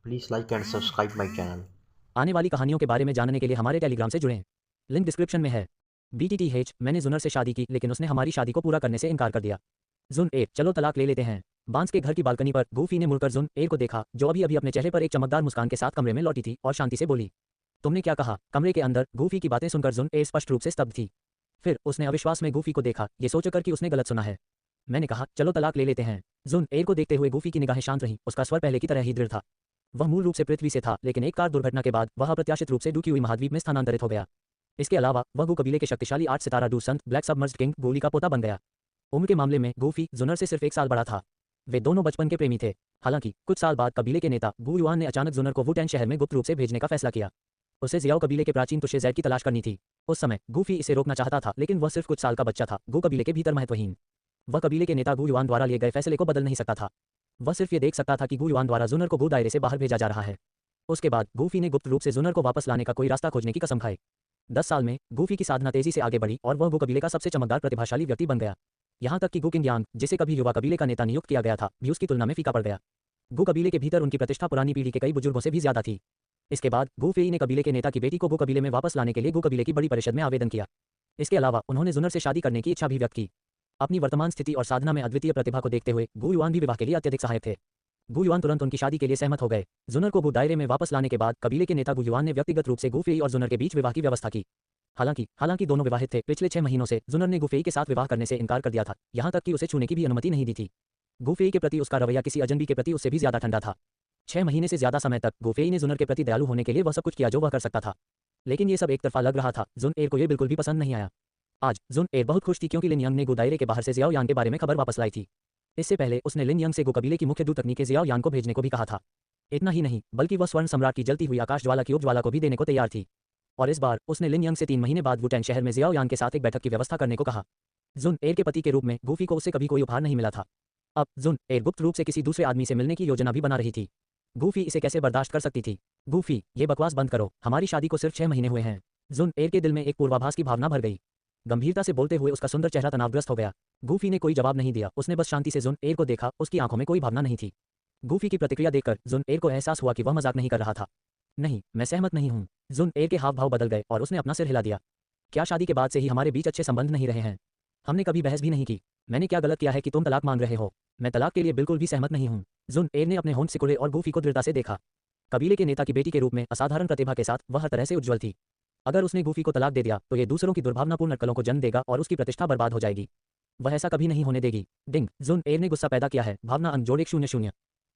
Please like and subscribe my channel. आने वाली कहानियों के बारे में जानने के लिए हमारे टेलीग्राम से जुड़ें। लिंक डिस्क्रिप्शन में है। BTTH मैंने जुनर से शादी की लेकिन उसने हमारी शादी को पूरा करने से इनकार कर दिया। जुन ए चलो तलाक ले लेते हैं। बांस के घर की बालकनी पर गूफी ने मुड़कर जुन ए को देखा जो अभी अभी अपने चेहरे पर एक चमकदार मुस्कान के साथ कमरे में लौटी थी और शांति से बोली, तुमने क्या कहा? कमरे के अंदर गूफी की बातें सुनकर जुन ए स्पष्ट रूप से स्तब्ध थी। फिर उसने अविश्वास में गूफी को देखा, ये सोचकर कि उसने गलत सुना है। मैंने कहा चलो तलाक ले लेते हैं। जुन ए को देखते हुए गूफी की निगाहें शांत रहीं, उसका स्वर पहले की तरह ही दृढ़ था। वह मूल रूप से पृथ्वी से था लेकिन एक कार दुर्घटना के बाद वह अप्रत्याशित रूप से डूकी हुई महाद्वीप में स्थानांतरित हो गया। इसके अलावा वह गू कबीले के शक्तिशाली 8 सितारा do Sant black submerged king गोली का पोता बन गया। उम्र के मामले में गूफी जुनर से सिर्फ 1 साल बड़ा था। वे दोनों बचपन के प्रेमी थे। हालांकि कुछ साल बाद कबीले के नेता गू युआन ने अचानक जुनर को वुटेन शहर में गुप्त रूप से भेजने का फैसला किया। उसे जियाओ कबीले के प्राचीन तुशे जैद की तलाश करनी थी। उस समय गूफी इसे रोकना चाहता था लेकिन वह सिर्फ कुछ साल का बच्चा था, गू कबीले के भीतर महत्वहीन। वह कबीले के नेता गू युआन द्वारा लिए गए फैसले को बदल नहीं सकता था। वह सिर्फ ये देख सकता था कि गू युआन द्वारा जुनर को गू दायरे से बाहर भेजा जा रहा है। उसके बाद गूफी ने गुप्त रूप से जुनर को वापस लाने का कोई रास्ता खोजने की कसम खाई। 10 साल में गूफी की साधना तेजी से आगे बढ़ी और वह गू कबीले का सबसे चमकदार प्रतिभाशाली व्यक्ति बन गया। यहाँ तक कि गू किंग यांग, जिसे कभी युवा कबीले का नेता नियुक्त किया गया था, भी उसकी तुलना में फीका पड़ गया। गू कबीले के भीतर उनकी प्रतिष्ठा पुरानी पीढ़ी के कई बुजुर्गों से भी ज्यादा थी। इसके बाद गू फेई ने कबीले के नेता की बेटी को गू कबीले में वापस लाने के लिए गू कबीले की बड़ी परिषद में आवेदन किया। इसके अलावा उन्होंने जुनर से शादी करने की इच्छा भी व्यक्त की। अपनी वर्तमान स्थिति और साधना में अद्वितीय प्रतिभा को देखते हुए गू युआन भी विवाह के लिए अत्यधिक सहायक थे। गू युआन तुरंत उनकी शादी के लिए सहमत हो गए। जुनर को गू दायरे में वापस लाने के बाद कबीले के नेता गू युआन ने व्यक्तिगत रूप से गू फेई और जुनर के बीच विवाह की व्यवस्था की। हालांकि दोनों विवाहित थे। पिछले 6 महीनों से जुनर ने गू फेई के साथ विवाह करने से इनकार कर दिया था, यहाँ तक कि उसे छूने की भी अनुमति नहीं दी थी। गू फेई के प्रति उसका रवैया किसी अजनबी के प्रति उससे भी ज्यादा ठंडा था। 6 महीने से ज्यादा समय तक गू फेई ने जुनर के प्रति दयालु होने के लिए वह सब कुछ किया जो वह कर सकता था। लेकिन ये सब एक तरफा लग रहा था। जुन एर को यह बिल्कुल भी पसंद नहीं आया। आज जुन एर बहुत खुश थी क्योंकि लिन यंग ने गू दायरे के बाहर से जियाओ यान के बारे में खबर वापस लाई थी। इससे पहले उसने लिन यंग से गू कबीले की मुख्य दूत तकनीक जियाओ यान को भेजने को भी कहा था। इतना ही नहीं बल्कि वह स्वर्ण सम्राट की जलती हुई आकाश ज्वाला की उपज्वाला को भी देने को तैयार थी। और इस बार उसने लिन यंग से 3 महीने बाद वुटेन शहर में जियाओ यान के साथ एक बैठक की व्यवस्था करने को कहा। जुन एर के पति के रूप में गूफी को उससे कभी कोई उपहार नहीं मिला था। अब जुन एर गुप्त रूप से किसी दूसरे आदमी से मिलने की योजना भी बना रही थी। गूफी इसे कैसे बर्दाश्त कर सकती थी? गूफी, ये बकवास बंद करो, हमारी शादी को सिर्फ 6 महीने हुए हैं। जुन एर के दिल में एक पूर्वाभास की भावना भर गई। गंभीरता से बोलते हुए उसका सुंदर चेहरा तनावग्रस्त हो गया। गूफी ने कोई जवाब नहीं दिया, उसने बस शांति से जुन एर को देखा, उसकी आंखों में कोई भावना नहीं थी। गूफी की प्रतिक्रिया देखकर जुन एर को एहसास हुआ कि वह मजाक नहीं कर रहा था। नहीं, मैं सहमत नहीं हूँ। जुन एर के हाव भाव बदल गए और उसने अपना सिर हिला दिया। क्या शादी के बाद से ही हमारे बीच अच्छे संबंध नहीं रहे हैं? हमने कभी बहस भी नहीं की। मैंने क्या गलत किया है कि तुम तलाक मांग रहे हो? मैं तलाक के लिए बिल्कुल भी सहमत नहीं हूँ। जुन एर ने अपने होंठ सिकुड़े और गूफी को दृढ़ता से देखा। कबीले के नेता की बेटी के रूप में असाधारण प्रतिभा के साथ वह हर तरह से उज्ज्वल थी। अगर उसने गूफी को तलाक दे दिया तो ये दूसरों की दुर्भावनापूर्ण अटकलों को जन्म देगा और उसकी प्रतिष्ठा बर्बाद हो जाएगी। वह ऐसा कभी नहीं होने देगी। डिंग, जुन एर ने गुस्सा पैदा किया है। भावना अंक जोड़ 100।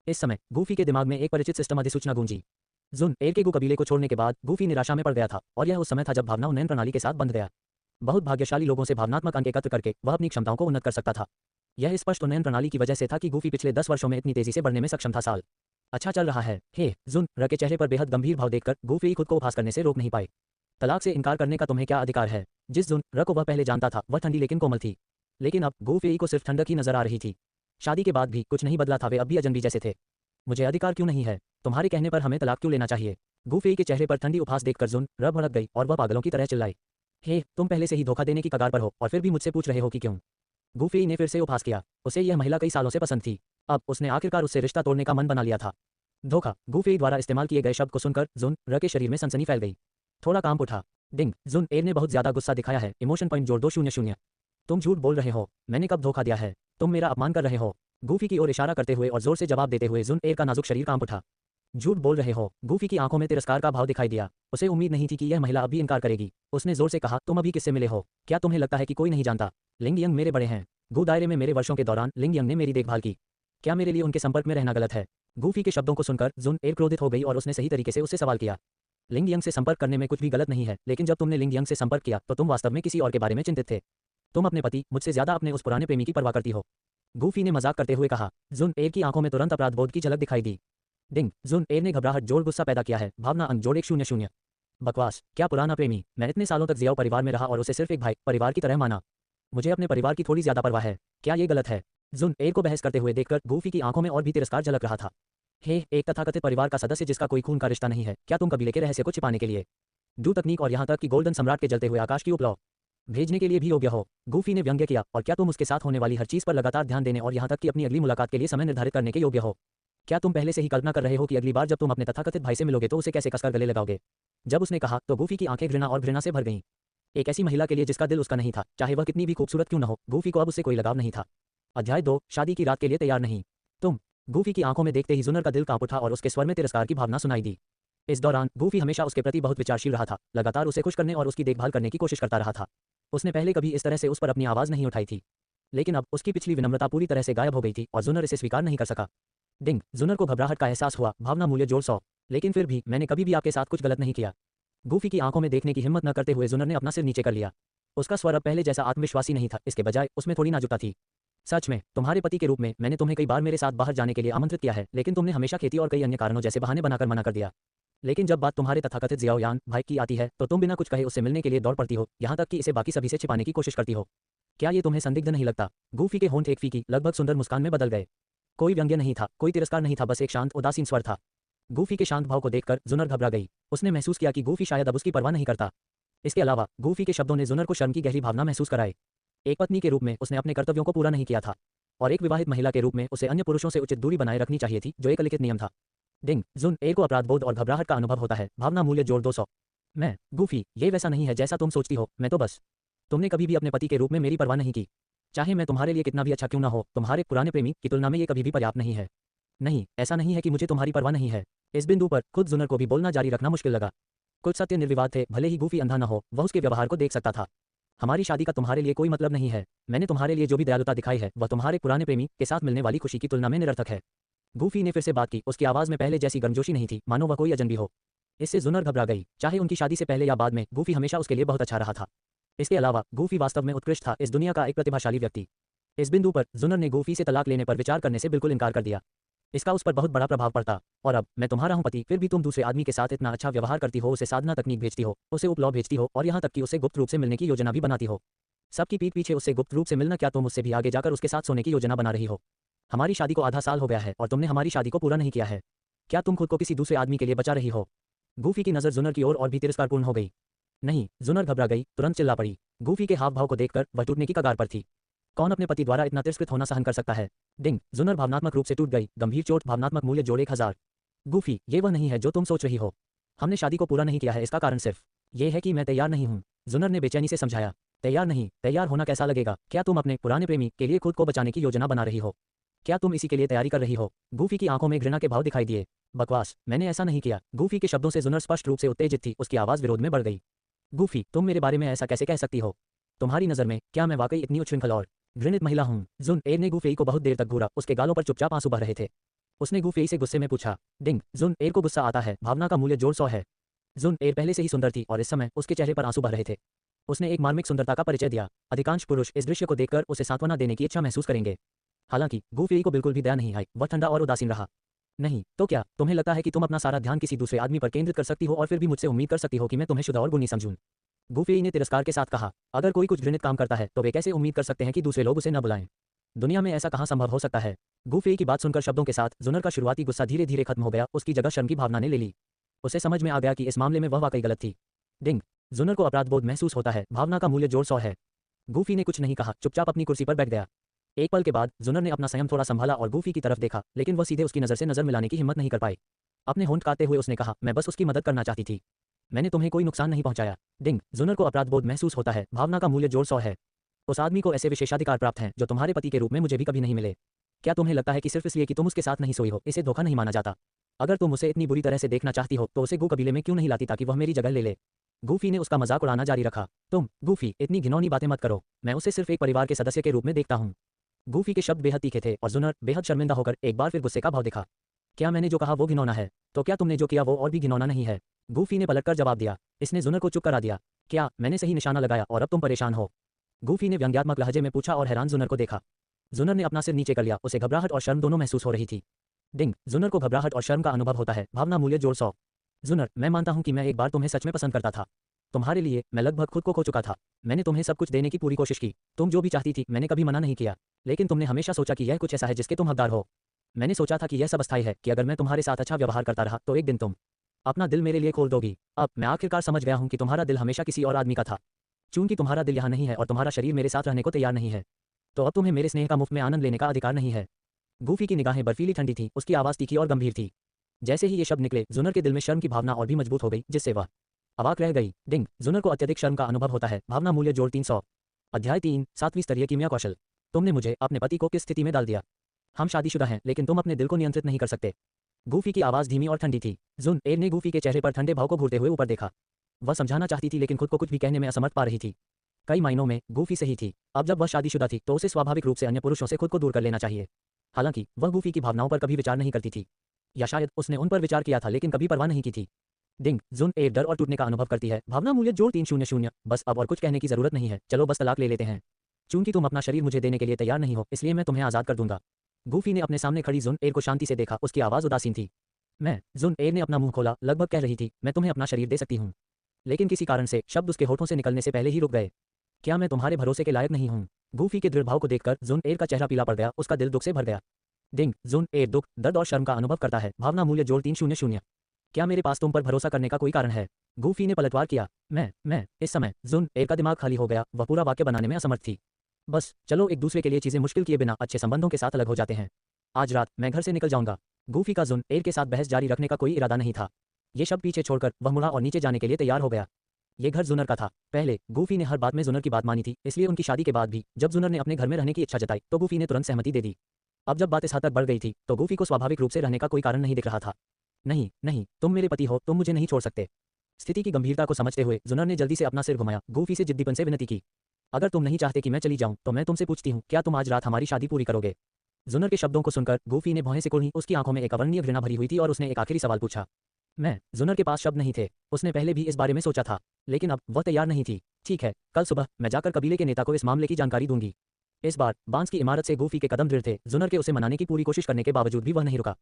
इस समय गूफी के दिमाग में एक परिचित सिस्टम अधिसूचना गूंजी। जुन एर के गू कबीले को छोड़ने के बाद गूफी निराशा में पड़ गया था और यह उस समय था जब भावना उन्नयन प्रणाली के साथ बंध गया। बहुत भाग्यशाली लोगों से भावनात्मक अंक एकत्र करके वह अपनी क्षमताओं को उन्नत कर सकता था। यह स्पष्ट उन्नयन प्रणाली की वजह से था कि गूफी पिछले 10 वर्षों में इतनी तेजी से बढ़ने में सक्षम था। साल अच्छा चल रहा है। हे जुन र के चेहरे पर बेहद गंभीर भाव देखकर गूफी खुद को उपहास करने से रोक नहीं पाए। तलाक से इनकार करने का तुम्हें क्या अधिकार है? जिस जुन र को वह पहले जानता था वह ठंडी लेकिन कोमल थी, लेकिन अब गूफी को सिर्फ ठंडक ही नजर आ रही थी। शादी के बाद भी कुछ नहीं बदला था, वे अब भी अजनबी जैसे थे। मुझे अधिकार क्यों नहीं है? तुम्हारे कहने पर हमें तलाक क्यों लेना चाहिए? गूफी के चेहरे पर ठंडी उपहास देखकर जुन र भड़क गई और वह पागलों की तरह चिल्लाई, हे तुम पहले से ही धोखा देने की कगार पर हो और फिर भी मुझसे पूछ रहे हो कि क्यों? गूफी ने फिर से उपहास किया। उसे यह महिला कई सालों से पसंद थी। अब उसने आखिरकार उससे रिश्ता तोड़ने का मन बना लिया था। धोखा। गूफी द्वारा इस्तेमाल किए गए शब्द को सुनकर जुन र के शरीर में सनसनी फैल गई। थोड़ा कांप उठा। डिंग, जुन एर ने बहुत ज्यादा गुस्सा दिखाया है। इमोशन पॉइंट जोड़ 200। तुम झूठ बोल रहे हो। मैंने कब धोखा दिया है? तुम मेरा अपमान कर रहे हो। गूफी की ओर इशारा करते हुए और जोर से जवाब देते हुए जुन एर का नाजुक शरीर कांप उठा। झूठ बोल रहे हो? गूफी की आंखों में तिरस्कार का भाव दिखाई दिया। उसे उम्मीद नहीं थी कि यह महिला अब भी इनकार करेगी। उसने जोर से कहा, तुम अभी किससे मिले हो? क्या तुम्हें लगता है कि कोई नहीं जानता? लिंग यंग मेरे बड़े हैं। गू दायरे में मेरे वर्षों के दौरान लिंग यंग ने मेरी देखभाल की। क्या मेरे लिए उनके संपर्क में रहना गलत है? गूफी के शब्दों को सुनकर जुन एर क्रोधित हो गई और उसने सही तरीके से उससे सवाल किया। लिंग यंग से संपर्क करने में कुछ भी गलत नहीं है, लेकिन जब तुमने लिंग यंग से संपर्क किया तो तुम वास्तव में किसी और के बारे में चिंतित थे। तुम अपने पति मुझसे ज्यादा अपने उस पुराने प्रेमी की परवाह करती हो। गूफी ने मजाक करते हुए कहा। जुन एर की आंखों में तुरंत अपराध बोध की झलक दिखाई दी। डिंग, जुन एर ने घबराहट जोड़ गुस्सा पैदा किया है। भावना अंक जोड़ 100। बकवास। क्या पुराना प्रेमी? मैं इतने सालों तक जियाओ परिवार में रहा और उसे सिर्फ एक भाई परिवार की तरह माना। मुझे अपने परिवार की थोड़ी ज्यादा परवाह है। क्या ये गलत है? जुन एर को बहस करते हुए देखकर गूफी की आंखों में और भी तिरस्कार झलक रहा था। हे, एक तथाकथित परिवार का सदस्य जिसका कोई खून का रिश्ता नहीं है, क्या तुम कबीले के रहस्य को छिपाने के लिए डू तकनीक और यहाँ तक कि गोल्डन सम्राट के जलते हुए आकाश की उपलौ भेजने के लिए भी योग्य हो? गूफी ने व्यंग्य किया। और क्या तुम उसके साथ होने वाली हर चीज पर लगातार ध्यान देने और यहाँ तक कि अपनी अगली मुलाकात के लिए समय निर्धारित करने के योग्य हो? क्या तुम पहले से ही कल्पना कर रहे हो कि अगली बार जब तुम अपने तथाकथित भाई से मिलोगे तो उसे कैसे कसकर गले लगाओगे? जब उसने कहा तो गूफी की आंखें घृणा और घृणा से भर गईं। एक ऐसी महिला के लिए जिसका दिल उसका नहीं था, चाहे वह कितनी भी खूबसूरत क्यों न हो, गूफी को अब उससे कोई लगाव नहीं था। अध्याय 2, शादी की रात के लिए तैयार नहीं। तुम। गूफी की आंखों में देखते ही जुनर का दिल कांप उठा और उसके स्वर में तिरस्कार की भावना सुनाई दी। इस दौरान गूफी हमेशा उसके प्रति बहुत विचारशील रहा था, लगातार उसे खुश करने और उसकी देखभाल करने की कोशिश करता रहा था। उसने पहले कभी इस तरह से उस पर अपनी आवाज़ नहीं उठाई थी, लेकिन अब उसकी पिछली विनम्रता पूरी तरह से गायब हो गई थी और जुनर इसे स्वीकार नहीं कर सका। डिंग। जुनर को घबराहट का एहसास हुआ, भावना मूल्य जोड़ 100। लेकिन फिर भी मैंने कभी भी आपके साथ कुछ गलत नहीं किया। गूफी की आंखों में देखने की हिम्मत न करते हुए जुनर ने अपना सिर नीचे कर लिया। उसका स्वर अब पहले जैसा आत्मविश्वासी नहीं था, इसके बजाय उसमें थोड़ी नाजुकता थी। सच में, तुम्हारे पति के रूप में मैंने तुम्हें कई बार मेरे साथ बाहर जाने के लिए आमंत्रित किया है, लेकिन तुमने हमेशा खेती और कई अन्य कारणों जैसे बहाने बनाकर मना कर दिया। लेकिन जब बात तुम्हारे तथाकथित जियाओयान भाई की आती है तो तुम बिना कुछ कहे उससे मिलने के लिए दौड़ पड़ती हो, यहाँ तक कि इसे बाकी सभी से छिपाने की कोशिश करती हो। क्या ये तुम्हें संदिग्ध नहीं लगता? गूफी के होंठ एक फीकी, लगभग सुंदर मुस्कान में बदल गए। कोई व्यंग्य नहीं था, कोई तिरस्कार नहीं था, बस एक शांत उदासीन स्वर था। गूफी के शांत भाव को देखकर जुनर घबरा गई। उसने महसूस किया कि गूफी शायद अब उसकी परवाह नहीं करता। इसके अलावा गूफी के शब्दों ने जुनर को शर्म की गहरी भावना महसूस कराई। एक पत्नी के रूप में उसने अपने कर्तव्यों को पूरा नहीं किया था, और एक विवाहित महिला के रूप में उसे अन्य पुरुषों से उचित दूरी बनाए रखनी चाहिए थी, जो एक लिखित नियम था। डिंग। जुन एर को अपराध बोध और घबराहट का अनुभव होता है, भावना मूल्य जोड़ 200। मैं। गूफी, ये वैसा नहीं है जैसा तुम सोचती हो, मैं तो बस। तुमने कभी भी अपने पति के रूप में मेरी परवाह नहीं की। चाहे मैं तुम्हारे लिए कितना भी अच्छा क्यों ना हो, तुम्हारे पुराने प्रेमी की तुलना में ये कभी भी पर्याप्त नहीं है। नहीं, ऐसा नहीं है कि मुझे तुम्हारी परवाह नहीं है। इस बिंदु पर खुद जुनर को भी बोलना जारी रखना मुश्किल लगा। कुछ सत्य निर्विवाद थे, भले ही गूफी अंधा न हो, वह उसके व्यवहार को देख सकता था। हमारी शादी का तुम्हारे लिए कोई मतलब नहीं है। मैंने तुम्हारे लिए जो भी दयालुता दिखाई है वह तुम्हारे पुराने प्रेमी के साथ मिलने वाली खुशी की तुलना में निरर्थक है। गूफी ने फिर से बात की, उसकी आवाज़ में पहले जैसी गर्मजोशी नहीं थी, मानो वह कोई अजनबी हो। इससे जुनर घबरा गई। चाहे उनकी शादी से पहले या बाद में, गूफी हमेशा उसके लिए बहुत अच्छा रहा था। इसके अलावा गूफी वास्तव में उत्कृष्ट था, इस दुनिया का एक प्रतिभाशाली व्यक्ति। इस बिंदु पर जुनर ने गूफी से तलाक लेने पर विचार करने से बिल्कुल इनकार कर दिया। इसका उस पर बहुत बड़ा प्रभाव पड़ता। और अब मैं तुम्हारा हूं पति, फिर भी तुम दूसरे आदमी के साथ इतना अच्छा व्यवहार करती हो, उसे साधना तकनीक भेजती हो, उसे उपलॉ भेजती हो और यहाँ तक कि उसे गुप्त रूप से मिलने की योजना भी बनाती हो। सबकी पीठ पीछे उससे गुप्त रूप से मिलना, क्या तुम उससे भी आगे जाकर उसके साथ सोने की योजना बना रही हो? हमारी शादी को आधा साल हो गया है और तुमने हमारी शादी को पूरा नहीं किया है। क्या तुम खुद को किसी दूसरे आदमी के लिए बचा रही हो? गूफी की नज़र जुनर की ओर और भी तिरस्कारपूर्ण हो गई। नहीं। जुनर घबरा गई, तुरंत चिल्ला पड़ी। गूफी के हाव भाव को देखकर वह टूटने की कगार पर थी। कौन अपने पति द्वारा इतना तिरस्कृत होना सहन कर सकता है? डिंग। जुनर भावनात्मक रूप से टूट गई, गंभीर चोट, भावनात्मक मूल्य जोड़ 1000। गूफी, ये वह नहीं है जो तुम सोच रही हो। हमने शादी को पूरा नहीं किया है, इसका कारण सिर्फ ये है कि मैं तैयार नहीं हूँ। जुनर ने बेचैनी से समझाया। तैयार नहीं? तैयार होना कैसा लगेगा? क्या तुम अपने पुराने प्रेमी के लिए खुद को बचाने की योजना बना रही हो? क्या तुम इसी के लिए तैयारी कर रही हो? गूफी की आंखों में घृणा के भाव दिखाई दिए। बकवास, मैंने ऐसा नहीं किया। गूफी के शब्दों से जुनर स्पष्ट रूप से उत्तेजित थी, उसकी आवाज़ विरोध में बढ़ गई। गूफी, तुम मेरे बारे में ऐसा कैसे कह सकती हो? तुम्हारी नज़र में क्या मैं वाकई इतनी उच्छृंखल और घृणित महिला हूँ? जुन एर ने गूफेई को बहुत देर तक घूरा, उसके गालों पर चुपचाप आंसू बह रहे थे। उसने गूफेई से गुस्से में पूछा। डिंग। जुन एर को गुस्सा आता है, भावना का मूल्य जोड़ 100 है। जुन एर पहले से ही सुंदर थी और इस समय उसके चेहरे पर आंसू बह रहे थे। उसने एक मार्मिक सुंदरता का परिचय दिया। अधिकांश पुरुष इस दृश्य को देखकर उसे सांत्वना देने की इच्छा महसूस करेंगे। हालांकि गूफेई को बिल्कुल भी दया नहीं आई, वह ठंडा और उदासीन रहा। नहीं, तो क्या तुम्हें लगता है कि तुम अपना सारा ध्यान किसी दूसरे आदमी पर केंद्रित कर सकती हो और फिर भी मुझसे उम्मीद कर सकती हो कि मैं तुम्हें शुद्ध और गुणी समझूं? गूफेई ने तिरस्कार के साथ कहा। अगर कोई कुछ घृणित काम करता है तो वे कैसे उम्मीद कर सकते हैं कि दूसरे लोग उसे न बुलाएं? दुनिया में ऐसा कहाँ संभव हो सकता है? गूफेई की बात सुनकर शब्दों के साथ जुनर का शुरुआती गुस्सा धीरे धीरे खत्म हो गया, उसकी जगह शर्म की भावना ने ले ली। उसे समझ में आ गया कि इस मामले में वह वाकई गलत थी। डिंग। जुनर को अपराध बोध महसूस होता है, भावना का मूल्य जोड़ 100 है। गूफी ने कुछ नहीं कहा, चुपचाप अपनी कुर्सी पर बैठ गया। एक पल के बाद जुनर ने अपना संयम थोड़ा संभाला और गूफी की तरफ देखा, लेकिन वह सीधे उसकी नज़र से नज़र मिलाने की हिम्मत नहीं कर पाई। अपने होंठ काटते हुए उसने कहा, मैं बस उसकी मदद करना चाहती थी, मैंने तुम्हें कोई नुकसान नहीं पहुंचाया। डिंग। जुनर को अपराध बोध महसूस होता है, भावना का मूल्य जोड़ 100 है। उस आदमी को ऐसे विशेषाधिकार प्राप्त हैं जो तुम्हारे पति के रूप में मुझे भी कभी नहीं मिले। क्या तुम्हें लगता है कि सिर्फ इसलिए कि तुम उसके साथ नहीं सोई हो, इसे धोखा नहीं माना जाता? अगर तुम उसे इतनी बुरी तरह से देखना चाहती हो तो उसे गू कबीले में क्यों नहीं लाती ताकि वह मेरी जगह ले ले? गूफी ने उसका मजाक उड़ाना जारी रखा। तुम, गूफी, इतनी घिनौनी बातें मत करो, मैं उसे सिर्फ एक परिवार के सदस्य के रूप में देखता हूँ। गूफी के शब्द बेहद तीखे थे और जुनर बेहद शर्मिंदा होकर एक बार फिर गुस्से का भाव दिखा। क्या मैंने जो कहा वो घिनौना है? तो क्या तुमने जो किया वो और भी घिनौना नहीं है? गूफी ने पलटकर जवाब दिया। इसने जुनर को चुप करा दिया। क्या मैंने सही निशाना लगाया और अब तुम परेशान हो? गूफी ने व्यंग्यात्मक लहजे में पूछा और हैरान जुनर को देखा। जुनर ने अपना सिर नीचे कर लिया, उसे घबराहट और शर्म दोनों महसूस हो रही थी। डिंग। जुनर को घबराहट और शर्म का अनुभव होता है, भावना मूल्य जोड़ 100। जुनर, मैं मानता हूं कि मैं एक बार तुम्हें सच में पसंद करता था। तुम्हारे लिए मैं लगभग खुद को खो चुका था। मैंने तुम्हें सब कुछ देने की पूरी कोशिश की, तुम जो भी चाहती थी मैंने कभी मना नहीं किया, लेकिन तुमने हमेशा सोचा कि यह कुछ ऐसा है जिसके तुम हकदार हो। मैंने सोचा था कि यह सब अस्थायी है, कि अगर मैं तुम्हारे साथ अच्छा व्यवहार करता रहा तो एक दिन तुम अपना दिल मेरे लिए खोल दोगी। अब मैं आखिरकार समझ गया हूं कि तुम्हारा दिल हमेशा किसी और आदमी का था। चूंकि तुम्हारा दिल यहाँ नहीं है और तुम्हारा शरीर मेरे साथ रहने को तैयार नहीं है, तो अब तुम्हें मेरे स्नेह का मुफ्त में आनंद लेने का अधिकार नहीं है। गूफी की निगाहें बर्फीली ठंडी थीं, उसकी आवाज़ तीखी और गंभीर थी। जैसे ही ये शब्द निकले, जुनर के दिल में शर्म की भावना और भी मजबूत हो गई, जिससे वह अवाक रह गई। डिंग, जुनर को अत्यधिक शर्म का अनुभव होता है। भावना मूल्य जोड़ 300। अध्याय 3, 7वीं स्तरीय कीमिया कौशल। तुमने मुझे अपने पति को किस स्थिति में डाल दिया? हम शादीशुदा हैं, लेकिन तुम अपने दिल को नियंत्रित नहीं कर सकते। गूफी की आवाज़ धीमी और ठंडी थी। जुन एर ने गूफी के चेहरे पर ठंडे भाव को घूरते हुए ऊपर देखा। वह समझाना चाहती थी, लेकिन खुद को कुछ भी कहने में असमर्थ पा रही थी। कई मायनों में गूफी सही थी। अब जब वह शादीशुदा थी, तो उसे स्वाभाविक रूप से अन्य पुरुषों से खुद को दूर कर लेना चाहिए। हालांकि वह गूफी की भावनाओं पर कभी विचार नहीं करती थी, या शायद उसने उन पर विचार किया था लेकिन कभी परवाह नहीं की थी। डिंग, जुन एर डर और टूटने का अनुभव करती है। भावना मूल्य जोड़ 300। बस अब और कुछ कहने की जरूरत नहीं है, चलो बस तलाक ले लेते हैं। चूंकि तुम अपना शरीर मुझे देने के लिए तैयार नहीं हो, इसलिए मैं तुम्हें आज़ाद कर दूंगा। गूफी ने अपने सामने खड़ी जुन एर को शांति से देखा, उसकी आवाज़ उदासीन थी। मैं, जुन एर ने अपना मुंह खोला, लगभग कह रही थी, मैं तुम्हें अपना शरीर दे सकती हूँ। लेकिन किसी कारण से शब्द उसके होठों से निकलने से पहले ही रुक गए। क्या मैं तुम्हारे भरोसे के लायक नहीं हूँ? गूफी के दृढ़ भाव को देखकर जुन एर का चेहरा पीला पड़ गया, उसका दिल दुख से भर गया। डिंग, जुन एर दुख, दर्द और शर्म का अनुभव करता है। भावना मूल्य जोड़ 300। क्या मेरे पास तुम पर भरोसा करने का कोई कारण है? गूफी ने पलटवार किया। मैं। इस समय जुन एर का दिमाग खाली हो गया, वह पूरा वाक्य बनाने में असमर्थ थी। बस चलो एक दूसरे के लिए चीजें मुश्किल किए बिना अच्छे संबंधों के साथ अलग हो जाते हैं। आज रात मैं घर से निकल जाऊंगा। गूफी का जुन एर के साथ बहस जारी रखने का कोई इरादा नहीं था। ये शब्द पीछे छोड़कर वह मुड़ा और नीचे जाने के लिए तैयार हो गया। ये घर जुनर का था। पहले गूफी ने हर बात में जुनर की बात मानी थी, इसलिए उनकी शादी के बाद भी जब जुनर ने अपने घर में रहने की इच्छा जताई, तो गूफी ने तुरंत सहमति दे दी। अब जब बात इस हद तक बढ़ गई थी, तो गूफी को स्वाभाविक रूप से रहने का कोई कारण नहीं दिख रहा था। नहीं, तुम मेरे पति हो, तुम मुझे नहीं छोड़ सकते। स्थिति की गंभीरता को समझते हुए जुनर ने जल्दी से अपना सिर घुमाया। गूफी से जिद्दीपन से विनती की, अगर तुम नहीं चाहते कि मैं चली जाऊं, तो मैं तुमसे पूछती हूँ, क्या तुम आज रात हमारी शादी पूरी करोगे? जुनर के शब्दों को सुनकर गूफी ने भौहें सिकुड़ी, उसकी आंखों में एक अवर्णनीय घृणा भरी हुई थी और उसने एक आखिरी सवाल पूछा। मैं, जुनर के पास शब्द नहीं थे। उसने पहले भी इस बारे में सोचा था, लेकिन अब वह तैयार नहीं थी। ठीक है, कल सुबह मैं जाकर कबीले के नेता को इस मामले की जानकारी दूंगी। इस बार बांस की इमारत से गूफी के कदम दृढ़ थे। जुनर के उसे मनाने की पूरी कोशिश करने के बावजूद भी वह नहीं रुका। ...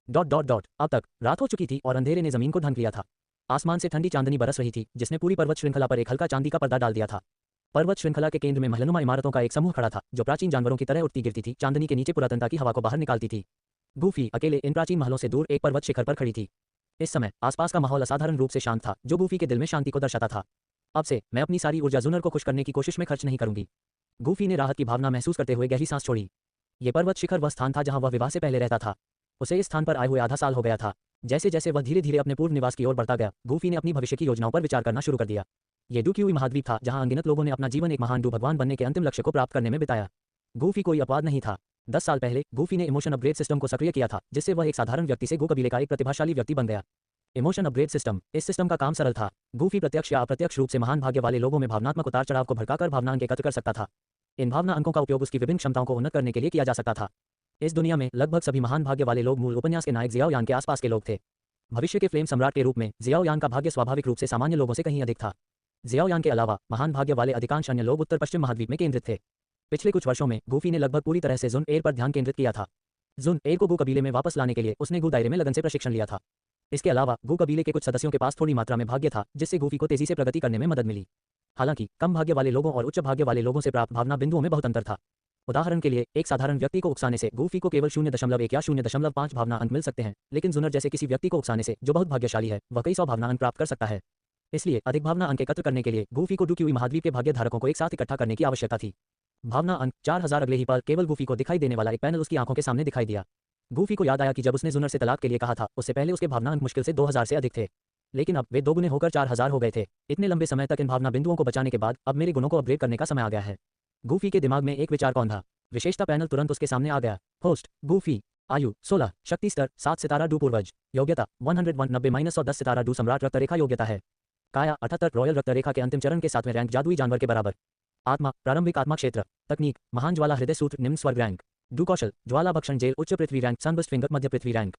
अब तक रात हो चुकी थी और अंधेरे ने जमीन को ढक लिया था। आसमान से ठंडी चांदनी बरस रही थी, जिसने पूरी पर्वत श्रृंखला पर एक हल्का चांदी का पर्दा डाल दिया था। पर्वत श्रृंखला के केंद्र में महलनुमा इमारतों का एक समूह खड़ा था, जो प्राचीन जानवरों की तरह उठती गिरती थी, चांदनी के नीचे पुरातनता की हवा को बाहर निकालती थी। गूफी अकेले इन प्राचीन महलों से दूर एक पर्वत शिखर पर खड़ी थी। इस समय आसपास का माहौल असाधारण रूप से शांत था, जो गूफी के दिल में शांति को दर्शाता था। अब से मैं अपनी सारी ऊर्जा जुनर को खुश करने की कोशिश में खर्च नहीं करूंगी। गूफी ने राहत की भावना महसूस करते हुए गहरी सांस छोड़ी। ये पर्वत शिखर वह स्थान था जहां वह विवाह से पहले रहता था। उसे इस स्थान पर आए हुए आधा साल हो गया था। जैसे जैसे वह धीरे धीरे अपने पूर्व निवास की ओर बढ़ता गया, गूफी ने अपनी भविष्य की योजनाओं पर विचार करना शुरू कर दिया। ये डुक्यूई महाद्वीप था, जहां अनगिनत लोगों ने अपना जीवन एक महान डू भगवान बनने के अंतिम लक्ष्य को प्राप्त करने में बिताया। गूफी कोई अपवाद नहीं था। 10 साल पहले गूफी ने इमोशन अपग्रेड सिस्टम को सक्रिय किया था, जिससे वह एक साधारण व्यक्ति से गो कबीले का एक प्रतिभाशाली व्यक्ति बन गया। इमोशन अपग्रेड सिस्टम, इस सिस्टम का काम सरल था। गूफी प्रत्यक्ष या अप्रत्यक्ष रूप से महान भाग्य वाले लोगों में भावनात्मक उतार चढ़ाव को भड़काकर भावना अंक एकत्र कर सकता था। इन भावना अंकों का उपयोग उसकी विभिन्न क्षमताओं को उन्नत करने के लिए किया जा सकता था। इस दुनिया में लगभग सभी महान भाग्य वाले लोग मूल उपन्यास के नायक जियाओ यान के आसपास के लोग थे। भविष्य के फ्लेम सम्राट के रूप में जियाओ यान का भाग्य स्वाभाविक रूप से सामान्य लोगों से कहीं अधिक था। जियाओ यान के अलावा महान भाग्य वाले अधिकांश अन्य लोग उत्तर पश्चिम महाद्वीप में केंद्रित थे। पिछले कुछ वर्षों में गूफी ने लगभग पूरी तरह से जुन एर पर ध्यान केंद्रित किया था। जुन एर को गू कबीले में वापस लाने के लिए उसने गू दायरे में लगन से प्रशिक्षण लिया था। इसके अलावा गू कबीले के कुछ सदस्यों के पास थोड़ी मात्रा में भाग्य था, जिससे गूफी को तेजी से प्रगति करने में मदद मिली। हालांकि कम भाग्य वाले लोगों और उच्च भाग्य वाले लोगों से प्राप्त भावना बिंदुओं में बहुत अंतर था। उदाहरण के लिए, एक साधारण व्यक्ति को उकसाने से गूफी को केवल 0.1 या 0.5 भावना अंक मिल सकते हैं, लेकिन जुनर जैसे किसी व्यक्ति को उकसाने से, जो बहुत भाग्यशाली है, वह कई 100 भावना अंक प्राप्त कर सकता है। इसलिए अधिक भावना अंक एकत्र करने के लिए गूफी को डुक्यूई महाद्वीप के भाग्य धारकों को एक साथ इकट्ठा करने की आवश्यकता थी। भावना अंक 4000 अगले ही पल केवल गूफी को दिखाई देने वाला एक पैनल उसकी आंखों के सामने दिखाई दिया। गूफी को याद आया कि जब उसने जुनर से तलाक के लिए कहा था, उससे पहले उसके भावना अंक मुश्किल से 2000 से अधिक थे, लेकिन अब वे दोगुने होकर 4000 हो गए थे। इतने लंबे समय तक इन भावना बिंदुओं को बचाने के बाद अब मेरे गुणों को अपग्रेड करने का समय आ गया है। गूफी के दिमाग में एक विचार कौन था। विशेषता पैनल तुरंत उसके सामने आ गया। होस्ट गूफी, आयु 16, शक्ति स्तर 7 सितारा डू पूर्वज, योग्यता 101 90-110 सितारा डू सम्राट रक्तरेखा योग्यता है। काया 78 रॉयल रक्तरेखा के अंतिम चरण के 7वें रैंक जादुई जानवर के बराबर। आत्मा प्रारंभिक आत्मा क्षेत्र। तकनीक महान ज्वाला हृदय सूत्र निम्न स्वर्ग रैंक। डू कौशल ज्वाला भक्षण जेल उच्च पृथ्वी रैंक। सनबस्ट फिंगर मध्य पृथ्वी रैंक।